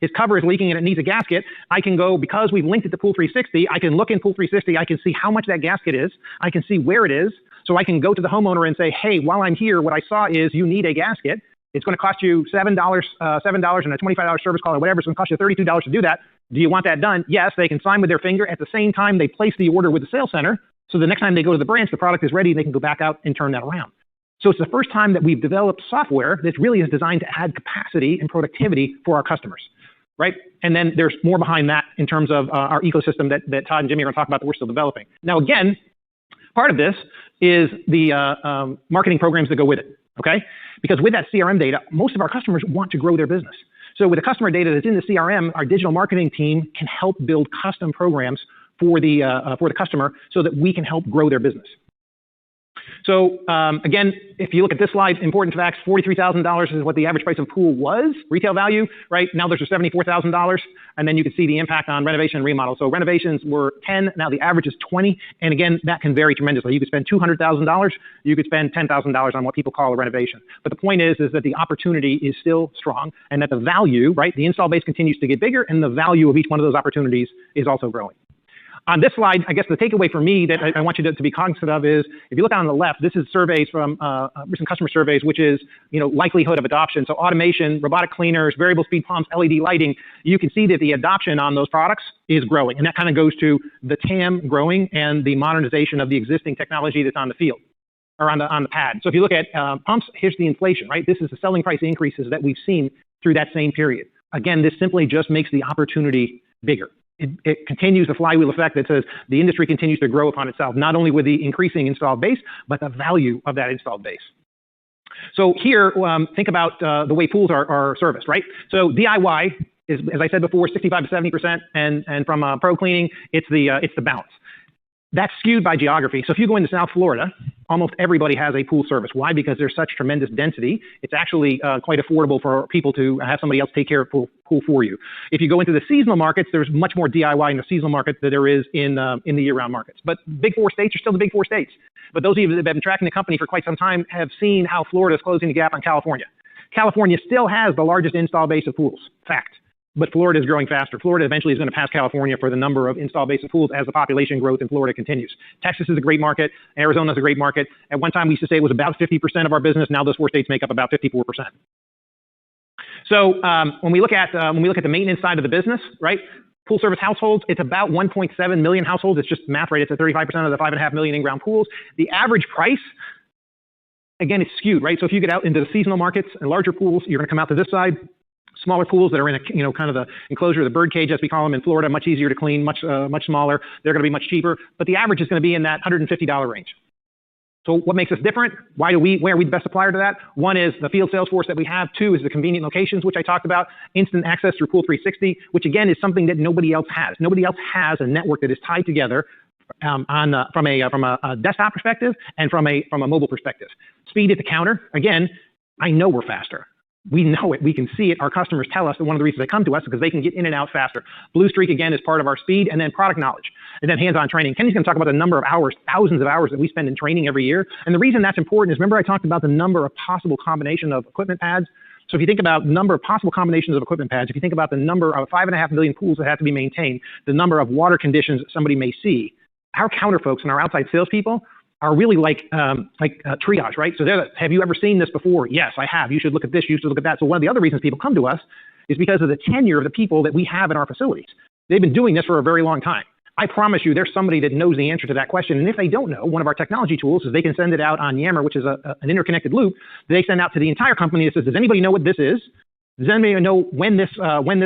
his cover is leaking and it needs a gasket, I can go, because we've linked it to Pool 360, I can look in Pool 360, I can see how much that gasket is, I can see where it is, so I can go to the homeowner and say, hey, while I'm here, what I saw is you need a gasket. It's going to cost you $7 and a $25 service call or whatever. It's going to cost you $32 to do that. Do you want that done? Yes, they can sign with their finger. At the same time, they place the order with the sales center. So the next time they go to the branch, the product is ready. They can go back out and turn that around. So it's the first time that we've developed software that really is designed to add capacity and productivity for our customers, right? And then there's more behind that in terms of our ecosystem that Todd and Jimmy are going to talk about that we're still developing. Now, again, part of this is the marketing programs that go with it, okay? Because with that CRM data, most of our customers want to grow their business. So with the customer data that's in the CRM, our digital marketing team can help build custom programs for the customer so that we can help grow their business. So again, if you look at this slide, important facts, $43,000 is what the average price of pool was, retail value, right? Now there's $74,000, and then you can see the impact on renovation and remodel. So renovations were 10, now the average is 20, and again, that can vary tremendously. You could spend $200,000, you could spend $10,000 on what people call a renovation. But the point is that the opportunity is still strong, and that the value, right, the install base continues to get bigger, and the value of each one of those opportunities is also growing. On this slide, I guess the takeaway for me that I want you to be cognizant of is, if you look on the left, this is surveys from recent customer surveys, which is, likelihood of adoption. So automation, robotic cleaners, variable speed pumps, LED lighting, you can see that the adoption on those products is growing. And that kind of goes to the TAM growing and the modernization of the existing technology that's on the field or on the pad. So if you look at pumps, here's the inflation, right? This is the selling price increases that we've seen through that same period. Again, this simply just makes the opportunity bigger. It continues the flywheel effect that says the industry continues to grow upon itself, not only with the increasing installed base, but the value of that installed base. So here, think about the way pools are serviced, right? So DIY is, as I said before, 65 to 70%, and from pro cleaning, it's the balance. That's skewed by geography. So if you go into South Florida, almost everybody has a pool service. Why? Because there's such tremendous density. It's actually quite affordable for people to have somebody else take care of pool for you. If you go into the seasonal markets, there's much more DIY in the seasonal market than there is in the year-round markets. But big four states are still the big four states. But those of you that have been tracking the company for quite some time have seen how Florida is closing the gap on California. California still has the largest install base of pools. Fact. But Florida is growing faster. Florida eventually is going to pass California for the number of install base of pools as the population growth in Florida continues. Texas is a great market. Arizona is a great market. At one time, we used to say it was about 50% of our business. Now those four states make up about 54%. So when we look at the maintenance side of the business, right? Pool service households, it's about 1.7 million households. It's just math, right? It's at 35% of the 5.5 million in-ground pools. The average price, again, it's skewed, right? So if you get out into the seasonal markets and larger pools, you're going to come out to this side. Smaller pools that are in a, kind of the enclosure, the bird cage, as we call them in Florida, much easier to clean, much smaller. They're going to be much cheaper, but the average is going to be in that $150 range. So what makes us different? Where are we the best supplier to that? One is the field sales force that we have. Two is the convenient locations, which I talked about. Instant access through Pool 360, which again is something that nobody else has. Nobody else has a network that is tied together from a desktop perspective and from a mobile perspective. Speed at the counter. Again, I know we're faster. We know it. We can see it. Our customers tell us that one of the reasons they come to us is because they can get in and out faster. Blue Streak, again, is part of our speed, and then product knowledge, and then hands-on training. Kenny's going to talk about the number of hours, thousands of hours that we spend in training every year. And the reason that's important is, remember I talked about the number of possible combination of equipment pads? So if you think about the number of possible combinations of equipment pads, if you think about the number of 5.5 million pools that have to be maintained, the number of water conditions that somebody may see, our counter folks and our outside salespeople are really like triage, right? So have you ever seen this before? Yes, I have. You should look at this. You should look at that. So one of the other reasons people come to us is because of the tenure of the people that we have in our facilities. They've been doing this for a very long time. I promise you there's somebody that knows the answer to that question. And if they don't know, one of our technology tools is they can send it out on Yammer, which is an interconnected loop. They send out to the entire company that says, does anybody know what this is? Does anybody know when this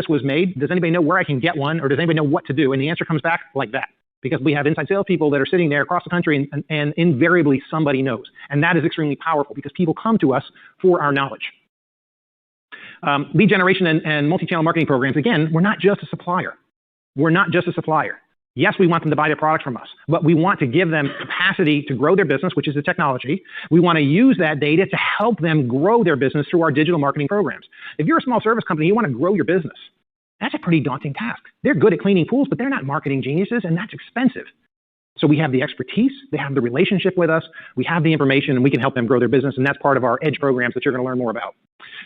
was made? Does anybody know where I can get one? Or does anybody know what to do? And the answer comes back like that, because we have inside salespeople that are sitting there across the country, and invariably somebody knows. And that is extremely powerful because people come to us for our knowledge. Lead generation and multi-channel marketing programs, again, we're not just a supplier. We're not just a supplier. Yes, we want them to buy their products from us, but we want to give them capacity to grow their business, which is the technology. We want to use that data to help them grow their business through our digital marketing programs. If you're a small service company, you want to grow your business. That's a pretty daunting task. They're good at cleaning pools, but they're not marketing geniuses, and that's expensive. So we have the expertise, they have the relationship with us, we have the information, and we can help them grow their business, and that's part of our EDGE programs that you're going to learn more about.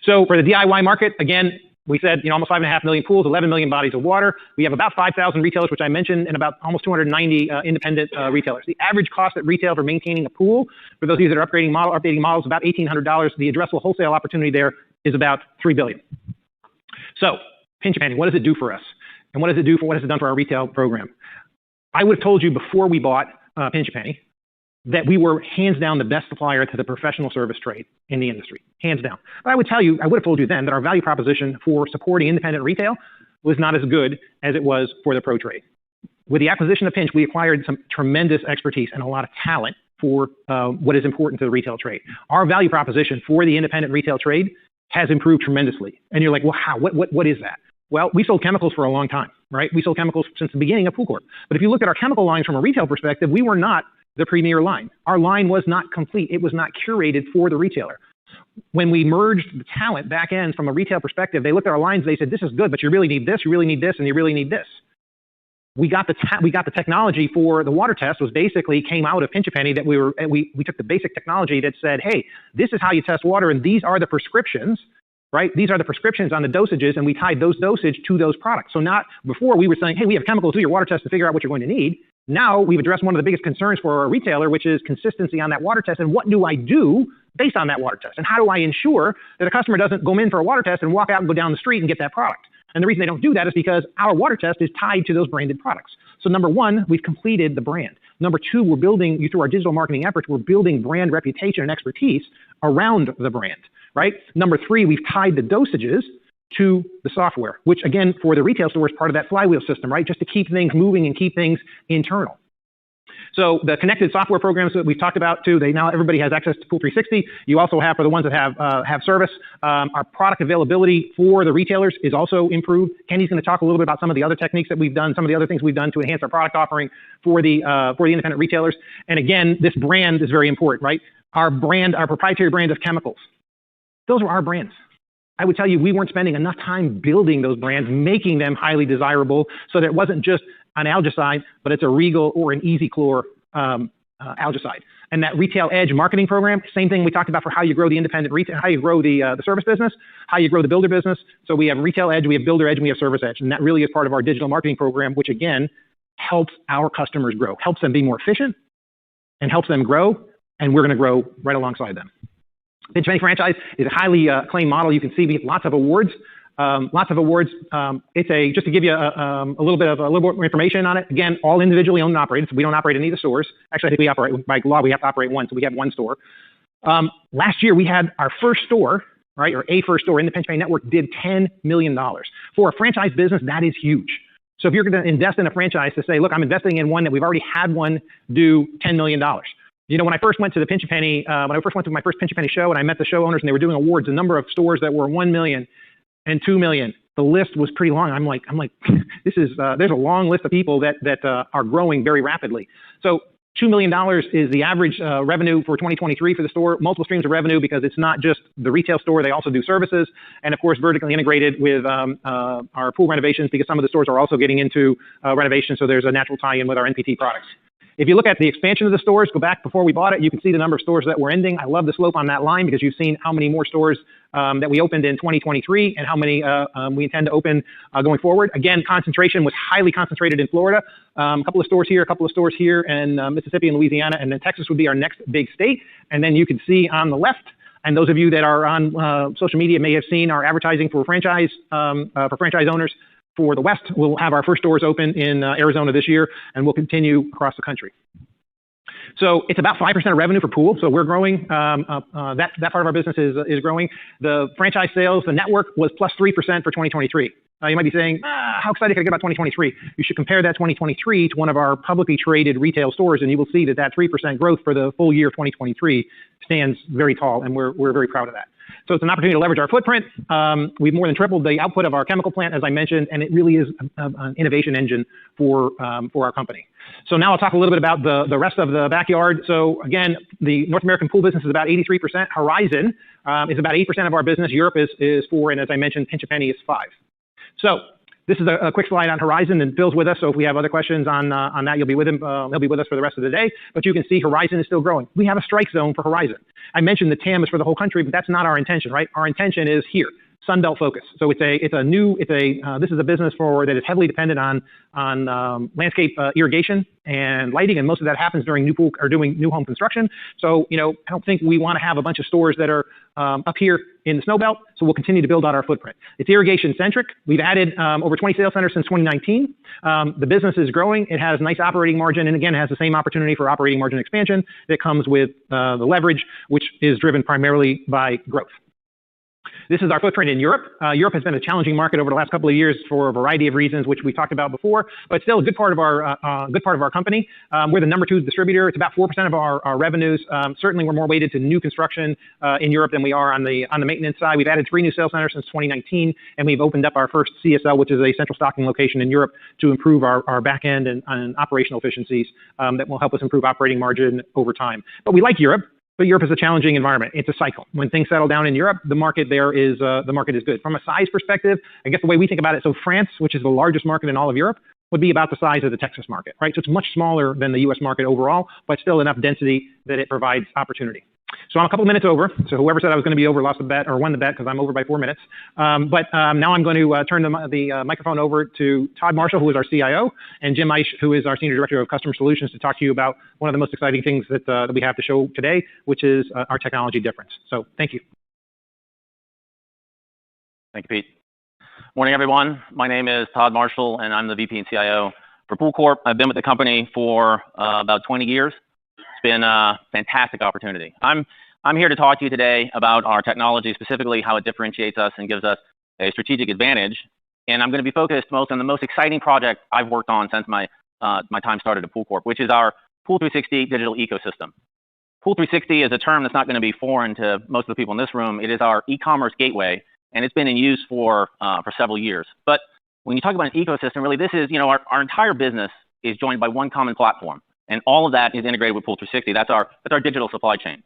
So for the DIY market, again, we said, almost 5.5 million pools, 11 million bodies of water. We have about 5,000 retailers, which I mentioned, and about almost 290 independent retailers. The average cost at retail for maintaining a pool, for those of you that are updating models, about $1,800. The addressable wholesale opportunity there is about $3 billion. So, pinch penny, what does it do for us? And what has it done for our retail program? I would have told you before we bought Pinch Penny that we were hands down the best supplier to the professional service trade in the industry, hands down. But I would have told you then that our value proposition for supporting independent retail was not as good as it was for the pro trade. With the acquisition of Pinch, we acquired some tremendous expertise and a lot of talent for what is important to the retail trade. Our value proposition for the independent retail trade has improved tremendously. And you're like, well, how? What is that? Well, we sold chemicals for a long time, right? We sold chemicals since the beginning of Pool Corp. But if you look at our chemical lines from a retail perspective, we were not the premier line. Our line was not complete. It was not curated for the retailer. When we merged the talent back end from a retail perspective, they looked at our lines, they said, this is good, but you really need this, you really need this, and you really need this. We got the technology for the water test was basically came out of Pinch a Penny that we took the basic technology that said, hey, this is how you test water, and these are the prescriptions, right? These are the prescriptions on the dosages, and we tied those dosage to those products. So not before we were saying, hey, we have chemicals, do your water test to figure out what you're going to need. Now we've addressed one of the biggest concerns for a retailer, which is consistency on that water test. And what do I do based on that water test? And how do I ensure that a customer doesn't go in for a water test and walk out and go down the street and get that product? And the reason they don't do that is because our water test is tied to those branded products. So number one, we've completed the brand. Number two, we're building, through our digital marketing efforts, we're building brand reputation and expertise around the brand, right? Number three, we've tied the dosages to the software, which again, for the retail store is part of that flywheel system, right? Just to keep things moving and keep things internal. So the connected software programs that we've talked about too, now everybody has access to Pool 360. You also have, for the ones that have service, our product availability for the retailers is also improved. Kenny's going to talk a little bit about some of the other techniques that we've done, some of the other things we've done to enhance our product offering for the independent retailers. And again, this brand is very important, right? Our brand, our proprietary brand of chemicals, those are our brands. I would tell you, we weren't spending enough time building those brands, making them highly desirable, so that it wasn't just an algicide, but it's a Regal or an Easy Chlor algicide. And that Retail Edge marketing program, same thing we talked about for how you grow the independent retail, how you grow the service business, how you grow the builder business. So we have Retail Edge, we have Builder Edge, and we have Service Edge. And that really is part of our digital marketing program, which again, helps our customers grow, helps them be more efficient, and helps them grow. And we're going to grow right alongside them. Pinch Penny franchise is a highly acclaimed model. You can see we have lots of awards. It's just to give you a little bit more information on it. Again, all individually owned and operated. So we don't operate any of the stores. Actually, I think we operate by law. We have to operate one, so we have one store. Last year we had our first store, right, or a first store in the Pinch Penny network did $10 million. For a franchise business, that is huge. So if you're going to invest in a franchise to say, look, I'm investing in one that we've already had one do $10 million. You know, when I first went to the Pinch a Penny, when I first went to my first Pinch a Penny show and I met the show owners and they were doing awards, the number of stores that were 1 million and 2 million, the list was pretty long. I'm like, there's a long list of people that are growing very rapidly. So $2 million is the average revenue for 2023 for the store. Multiple streams of revenue because it's not just the retail store. They also do services. And of course, vertically integrated with our pool renovations because some of the stores are also getting into renovation. So there's a natural tie-in with our NPT products. If you look at the expansion of the stores, go back before we bought it, you can see the number of stores that we're ending. I love the slope on that line because you've seen how many more stores that we opened in 2023 and how many we intend to open going forward. Again, concentration was highly concentrated in Florida. A couple of stores here, and Mississippi and Louisiana, and then Texas would be our next big state. And then you can see on the left, and those of you that are on social media may have seen our advertising for franchise owners. For the West, we'll have our first stores open in Arizona this year, and we'll continue across the country. So it's about 5% of revenue for pool. So we're growing. That part of our business is growing. The franchise sales, the network was plus 3% for 2023. You might be saying, how excited can I get about 2023? You should compare that 2023 to one of our publicly traded retail stores, and you will see that 3% growth for the full year of 2023 stands very tall, and we're very proud of that. So it's an opportunity to leverage our footprint. We've more than tripled the output of our chemical plant, as I mentioned, and it really is an innovation engine for our company. So now I'll talk a little bit about the rest of the backyard. So again, the North American pool business is about 83%. Horizon is about 8% of our business. Europe is 4%, and as I mentioned, Pinch A Penny is 5%. So this is a quick slide on Horizon, and Phil's with us. So if we have other questions on that, you'll be with him. He'll be with us for the rest of the day. But you can see Horizon is still growing. We have a strike zone for Horizon. I mentioned the TAM is for the whole country, but that's not our intention, right? Our intention is here, Sunbelt focus. So this is a business that is heavily dependent on landscape irrigation and lighting, and most of that happens during new home construction. So I don't think we want to have a bunch of stores that are up here in the snow belt. So we'll continue to build out our footprint. It's irrigation centric. We've added over 20 sales centers since 2019. The business is growing. It has nice operating margin, and again, it has the same opportunity for operating margin expansion that comes with the leverage, which is driven primarily by growth. This is our footprint in Europe. Europe has been a challenging market over the last couple of years for a variety of reasons, which we talked about before, but still a good part of our company. We're the number 2 distributor. It's about 4% of our revenues. Certainly, we're more weighted to new construction in Europe than we are on the maintenance side. We've added 3 new sales centers since 2019, and we've opened up our first CSL, which is a central stocking location in Europe, to improve our back end and operational efficiencies that will help us improve operating margin over time. But we like Europe. But Europe is a challenging environment. It's a cycle. When things settle down in Europe, the market is good. From a size perspective, I guess the way we think about it, so France, which is the largest market in all of Europe, would be about the size of the Texas market, right? So it's much smaller than the U.S. market overall, but still enough density that it provides opportunity. So I'm a couple minutes over. So whoever said I was going to be over lost the bet or won the bet because I'm over by 4 minutes. But now I'm going to turn the microphone over to Todd Marshall, who is our CIO, and Jim Eisch, who is our Senior Director of Customer Solutions, to talk to you about one of the most exciting things that we have to show today, which is our technology difference. So thank you. Thank you, Pete. Morning, everyone. My name is Todd Marshall, and I'm the VP and CIO for Pool Corp. I've been with the company for about 20 years. It's been a fantastic opportunity. I'm here to talk to you today about our technology, specifically how it differentiates us and gives us a strategic advantage. And I'm going to be focused most on the most exciting project I've worked on since my time started at Pool Corp, which is our Pool 360 digital ecosystem. Pool 360 is a term that's not going to be foreign to most of the people in this room. It is our e-commerce gateway, and it's been in use for several years. But when you talk about an ecosystem, really, this is, our entire business is joined by one common platform, and all of that is integrated with Pool 360. That's our digital supply chain.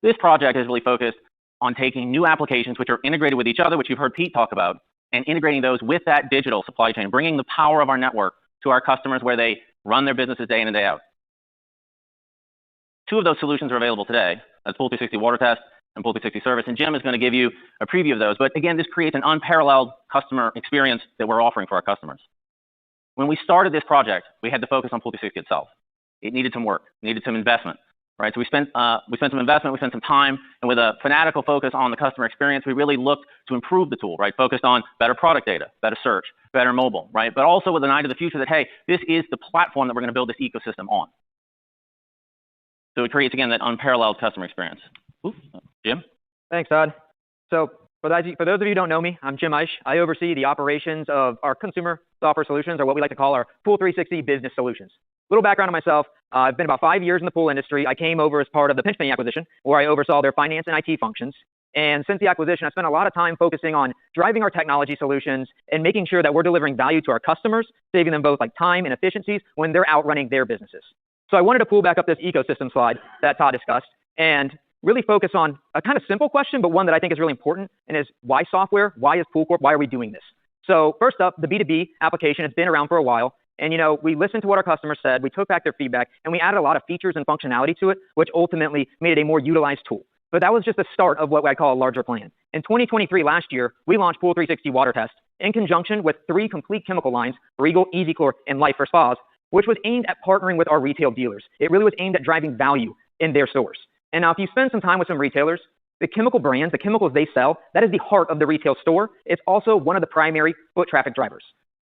This project is really focused on taking new applications which are integrated with each other, which you've heard Pete talk about, and integrating those with that digital supply chain, bringing the power of our network to our customers where they run their businesses day in and day out. 2 of those solutions are available today. That's Pool 360 Water Test and Pool 360 Service, and Jim is going to give you a preview of those. But again, this creates an unparalleled customer experience that we're offering for our customers. When we started this project, we had to focus on Pool 360 itself. It needed some work, needed some investment, right? So we spent some investment, we spent some time, and with a fanatical focus on the customer experience, we really looked to improve the tool, right? Focused on better product data, better search, better mobile, right? But also with an eye to the future that, hey, this is the platform that we're going to build this ecosystem on. So it creates, again, that unparalleled customer experience. Ooh, Jim? Thanks, Todd. So for those of you who don't know me, I'm Jim Eisch. I oversee the operations of our consumer software solutions, or what we like to call our Pool 360 business solutions. Little background on myself. I've been about 5 years in the pool industry. I came over as part of the Pinch A Penny acquisition, where I oversaw their finance and IT functions. And since the acquisition, I spent a lot of time focusing on driving our technology solutions and making sure that we're delivering value to our customers, saving them both time and efficiencies when they're out running their businesses. So I wanted to pull back up this ecosystem slide that Todd discussed and really focus on a kind of simple question, but one that I think is really important, and is why software? Why is Pool Corp? Why are we doing this? So first up, the B2B application has been around for a while. And, we listened to what our customers said, we took back their feedback, and we added a lot of features and functionality to it, which ultimately made it a more utilized tool. But that was just the start of what I call a larger plan. In 2023, last year, we launched Pool 360 Water Test in conjunction with 3 complete chemical lines, Regal, EasyChlor, and Life for Spas, which was aimed at partnering with our retail dealers. It really was aimed at driving value in their stores. And now if you spend some time with some retailers, the chemical brands, the chemicals they sell, that is the heart of the retail store. It's also one of the primary foot traffic drivers.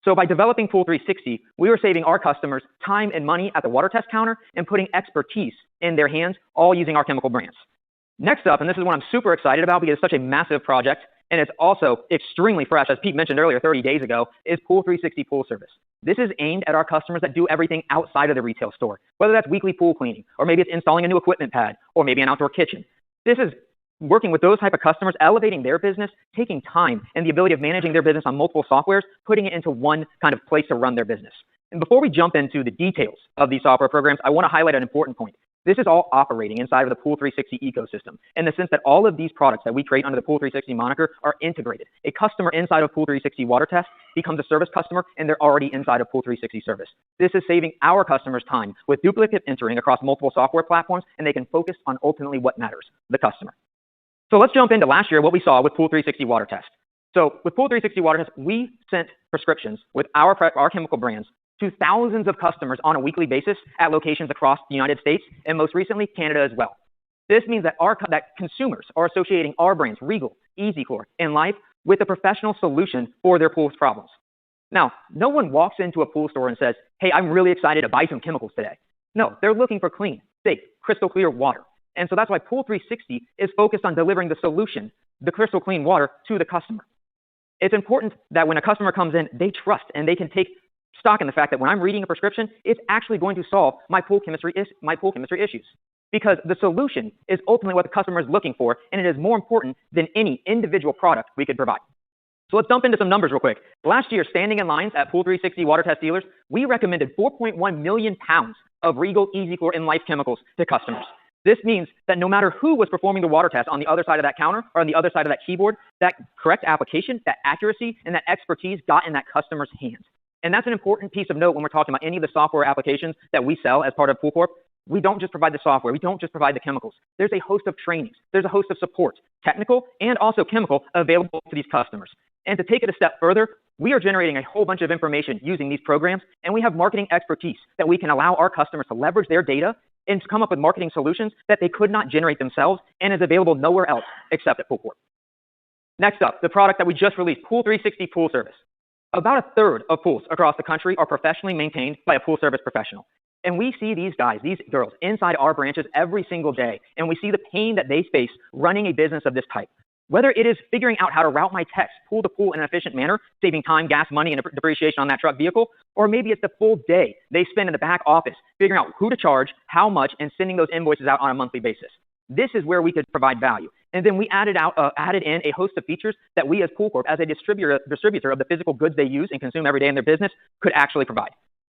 So by developing Pool 360, we were saving our customers time and money at the water test counter and putting expertise in their hands, all using our chemical brands. Next up, and this is what I'm super excited about because it's such a massive project, and it's also extremely fresh, as Pete mentioned earlier 30 days ago, is Pool 360 Pool Service. This is aimed at our customers that do everything outside of the retail store, whether that's weekly pool cleaning, or maybe it's installing a new equipment pad, or maybe an outdoor kitchen. This is working with those type of customers, elevating their business, taking time and the ability of managing their business on multiple softwares, putting it into one kind of place to run their business. And before we jump into the details of these software programs, I want to highlight an important point. This is all operating inside of the Pool 360 ecosystem in the sense that all of these products that we create under the Pool 360 moniker are integrated. A customer inside of Pool 360 Water Test becomes a service customer, and they're already inside of Pool 360 Service. This is saving our customers time with duplicate entering across multiple software platforms, and they can focus on ultimately what matters, the customer. So let's jump into last year, what we saw with Pool 360 Water Test. So with Pool 360 Water Test, we sent prescriptions with our chemical brands to thousands of customers on a weekly basis at locations across the United States and most recently Canada as well. This means that that consumers are associating our brands, Regal, EasyCore, and Life, with a professional solution for their pool's problems. Now, no one walks into a pool store and says, hey, I'm really excited to buy some chemicals today. No, they're looking for clean, safe, crystal clear water. And so that's why Pool 360 is focused on delivering the solution, the crystal clean water, to the customer. It's important that when a customer comes in, they trust and they can take stock in the fact that when I'm reading a prescription, it's actually going to solve my pool chemistry issues. Because the solution is ultimately what the customer is looking for, and it is more important than any individual product we could provide. So let's dump into some numbers real quick. Last year, standing in lines at Pool 360 Water Test dealers, we recommended 4.1 million pounds of Regal, EasyCore, and Life chemicals to customers. This means that no matter who was performing the water test on the other side of that counter or on the other side of that keyboard, that correct application, that accuracy, and that expertise got in that customer's hands. And that's an important piece of note when we're talking about any of the software applications that we sell as part of Pool Corp. We don't just provide the software. We don't just provide the chemicals. There's a host of trainings. There's a host of support, technical and also chemical, available to these customers. And to take it a step further, we are generating a whole bunch of information using these programs, and we have marketing expertise that we can allow our customers to leverage their data and to come up with marketing solutions that they could not generate themselves and is available nowhere else except at Pool Corp. Next up, the product that we just released, Pool 360 Pool Service. About a third of pools across the country are professionally maintained by a pool service professional. And we see these guys, these girls, inside our branches every single day, and we see the pain that they face running a business of this type. Whether it is figuring out how to route my techs pool to pool in an efficient manner, saving time, gas, money, and depreciation on that truck vehicle, or maybe it's the full day they spend in the back office figuring out who to charge, how much, and sending those invoices out on a monthly basis. This is where we could provide value. And then we added in a host of features that we as Pool Corp, as a distributor of the physical goods they use and consume every day in their business, could actually provide.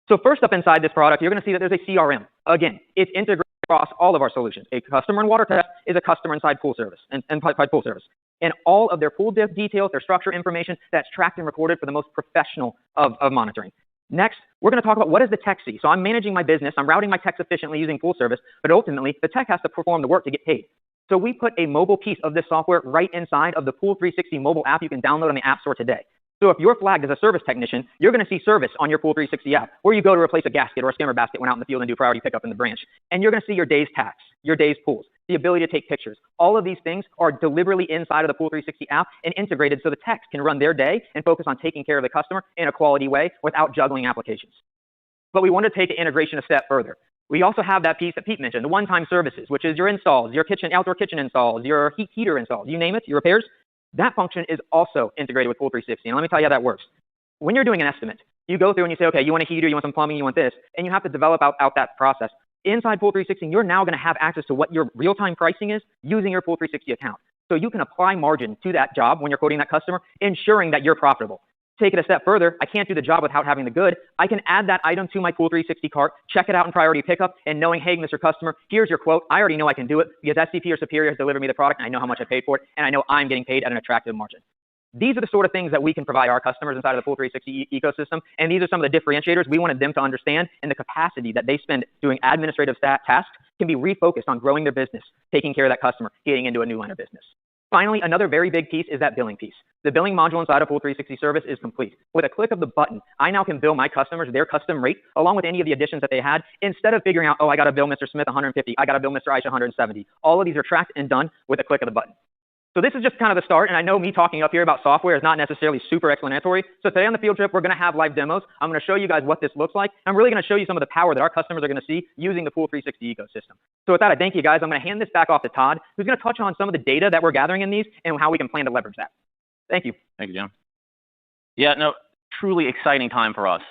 So first up inside this product, you're going to see that there's a CRM. Again, it's integrated across all of our solutions. A customer in Water Test is a customer inside Pool Service and Pool Service. And all of their pool details, their structure information, that's tracked and recorded for the most professional of monitoring. Next, we're going to talk about what does the tech see. So I'm managing my business, I'm routing my techs efficiently using Pool Service, but ultimately the tech has to perform the work to get paid. So we put a mobile piece of this software right inside of the Pool 360 mobile app you can download on the App Store today. So if you're flagged as a service technician, you're going to see service on your Pool 360 app, where you go to replace a gasket or a skimmer basket when out in the field and do priority pickup in the branch. And you're going to see your day's tasks, your day's pools, the ability to take pictures. All of these things are deliberately inside of the Pool 360 app and integrated so the techs can run their day and focus on taking care of the customer in a quality way without juggling applications. But we want to take the integration a step further. We also have that piece that Pete mentioned, the one-time services, which is your installs, your outdoor kitchen installs, your heater installs, you name it, your repairs. That function is also integrated with Pool 360. And let me tell you how that works. When you're doing an estimate, you go through and you say, okay, you want a heater, you want some plumbing, you want this, and you have to develop out that process. Inside Pool 360, you're now going to have access to what your real-time pricing is using your Pool 360 account. So you can apply margin to that job when you're quoting that customer, ensuring that you're profitable. Take it a step further, I can't do the job without having the good. I can add that item to my Pool 360 cart, check it out in priority pickup, and knowing, hey, Mr. Customer, here's your quote. I already know I can do it because SCP or Superior has delivered me the product, and I know how much I paid for it, and I know I'm getting paid at an attractive margin. These are the sort of things that we can provide our customers inside of the Pool 360 ecosystem, and these are some of the differentiators we wanted them to understand, and the capacity that they spend doing administrative tasks can be refocused on growing their business, taking care of that customer, getting into a new line of business. Finally, another very big piece is that billing piece. The billing module inside of Pool 360 Service is complete. With a click of the button, I now can bill my customers their custom rate along with any of the additions that they had, instead of figuring out, oh, I got to bill Mr. Smith $150, I got to bill Mr. Aisha $170. All of these are tracked and done with a click of the button. So this is just kind of the start, and I know me talking up here about software is not necessarily super explanatory. So today on the field trip, we're going to have live demos. I'm going to show you guys what this looks like. I'm really going to show you some of the power that our customers are going to see using the Pool 360 ecosystem. So with that, I thank you guys. I'm going to hand this back off to Todd, who's going to touch on some of the data that we're gathering in these and how we can plan to leverage that. Thank you. Thank you, Jim. Yeah, no, truly exciting time for us,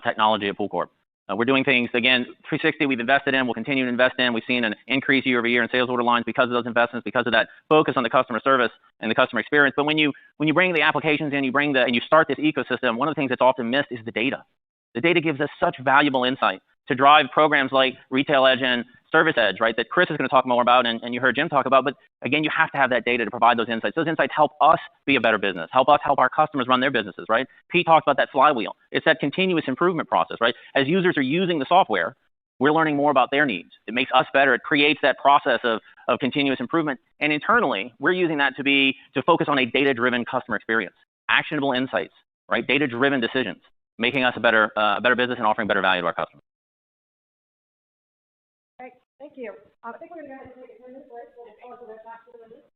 technology at Pool Corp. We're doing things, again, 360 we've invested in, we'll continue to invest in. We've seen an increase year over year in sales order lines because of those investments, because of that focus on the customer service and the customer experience. But when you bring the applications in, and you start this ecosystem, one of the things that's often missed is the data. The data gives us such valuable insight to drive programs like Retail Edge and Service Edge, right, that Chris is going to talk more about and you heard Jim talk about. But again, you have to have that data to provide those insights. Those insights help us be a better business, help us help our customers run their businesses, right? Pete talked about that flywheel. It's that continuous improvement process, right? As users are using the software, we're learning more about their needs. It makes us better. It creates that process of continuous improvement. And internally, we're using that to focus on a data-driven customer experience, actionable insights, right? Data-driven decisions, making us a better business and offering better value to our customers. Thank you. I think we're going to go ahead and take a 10-minute break. We'll pause the webcast for a minute.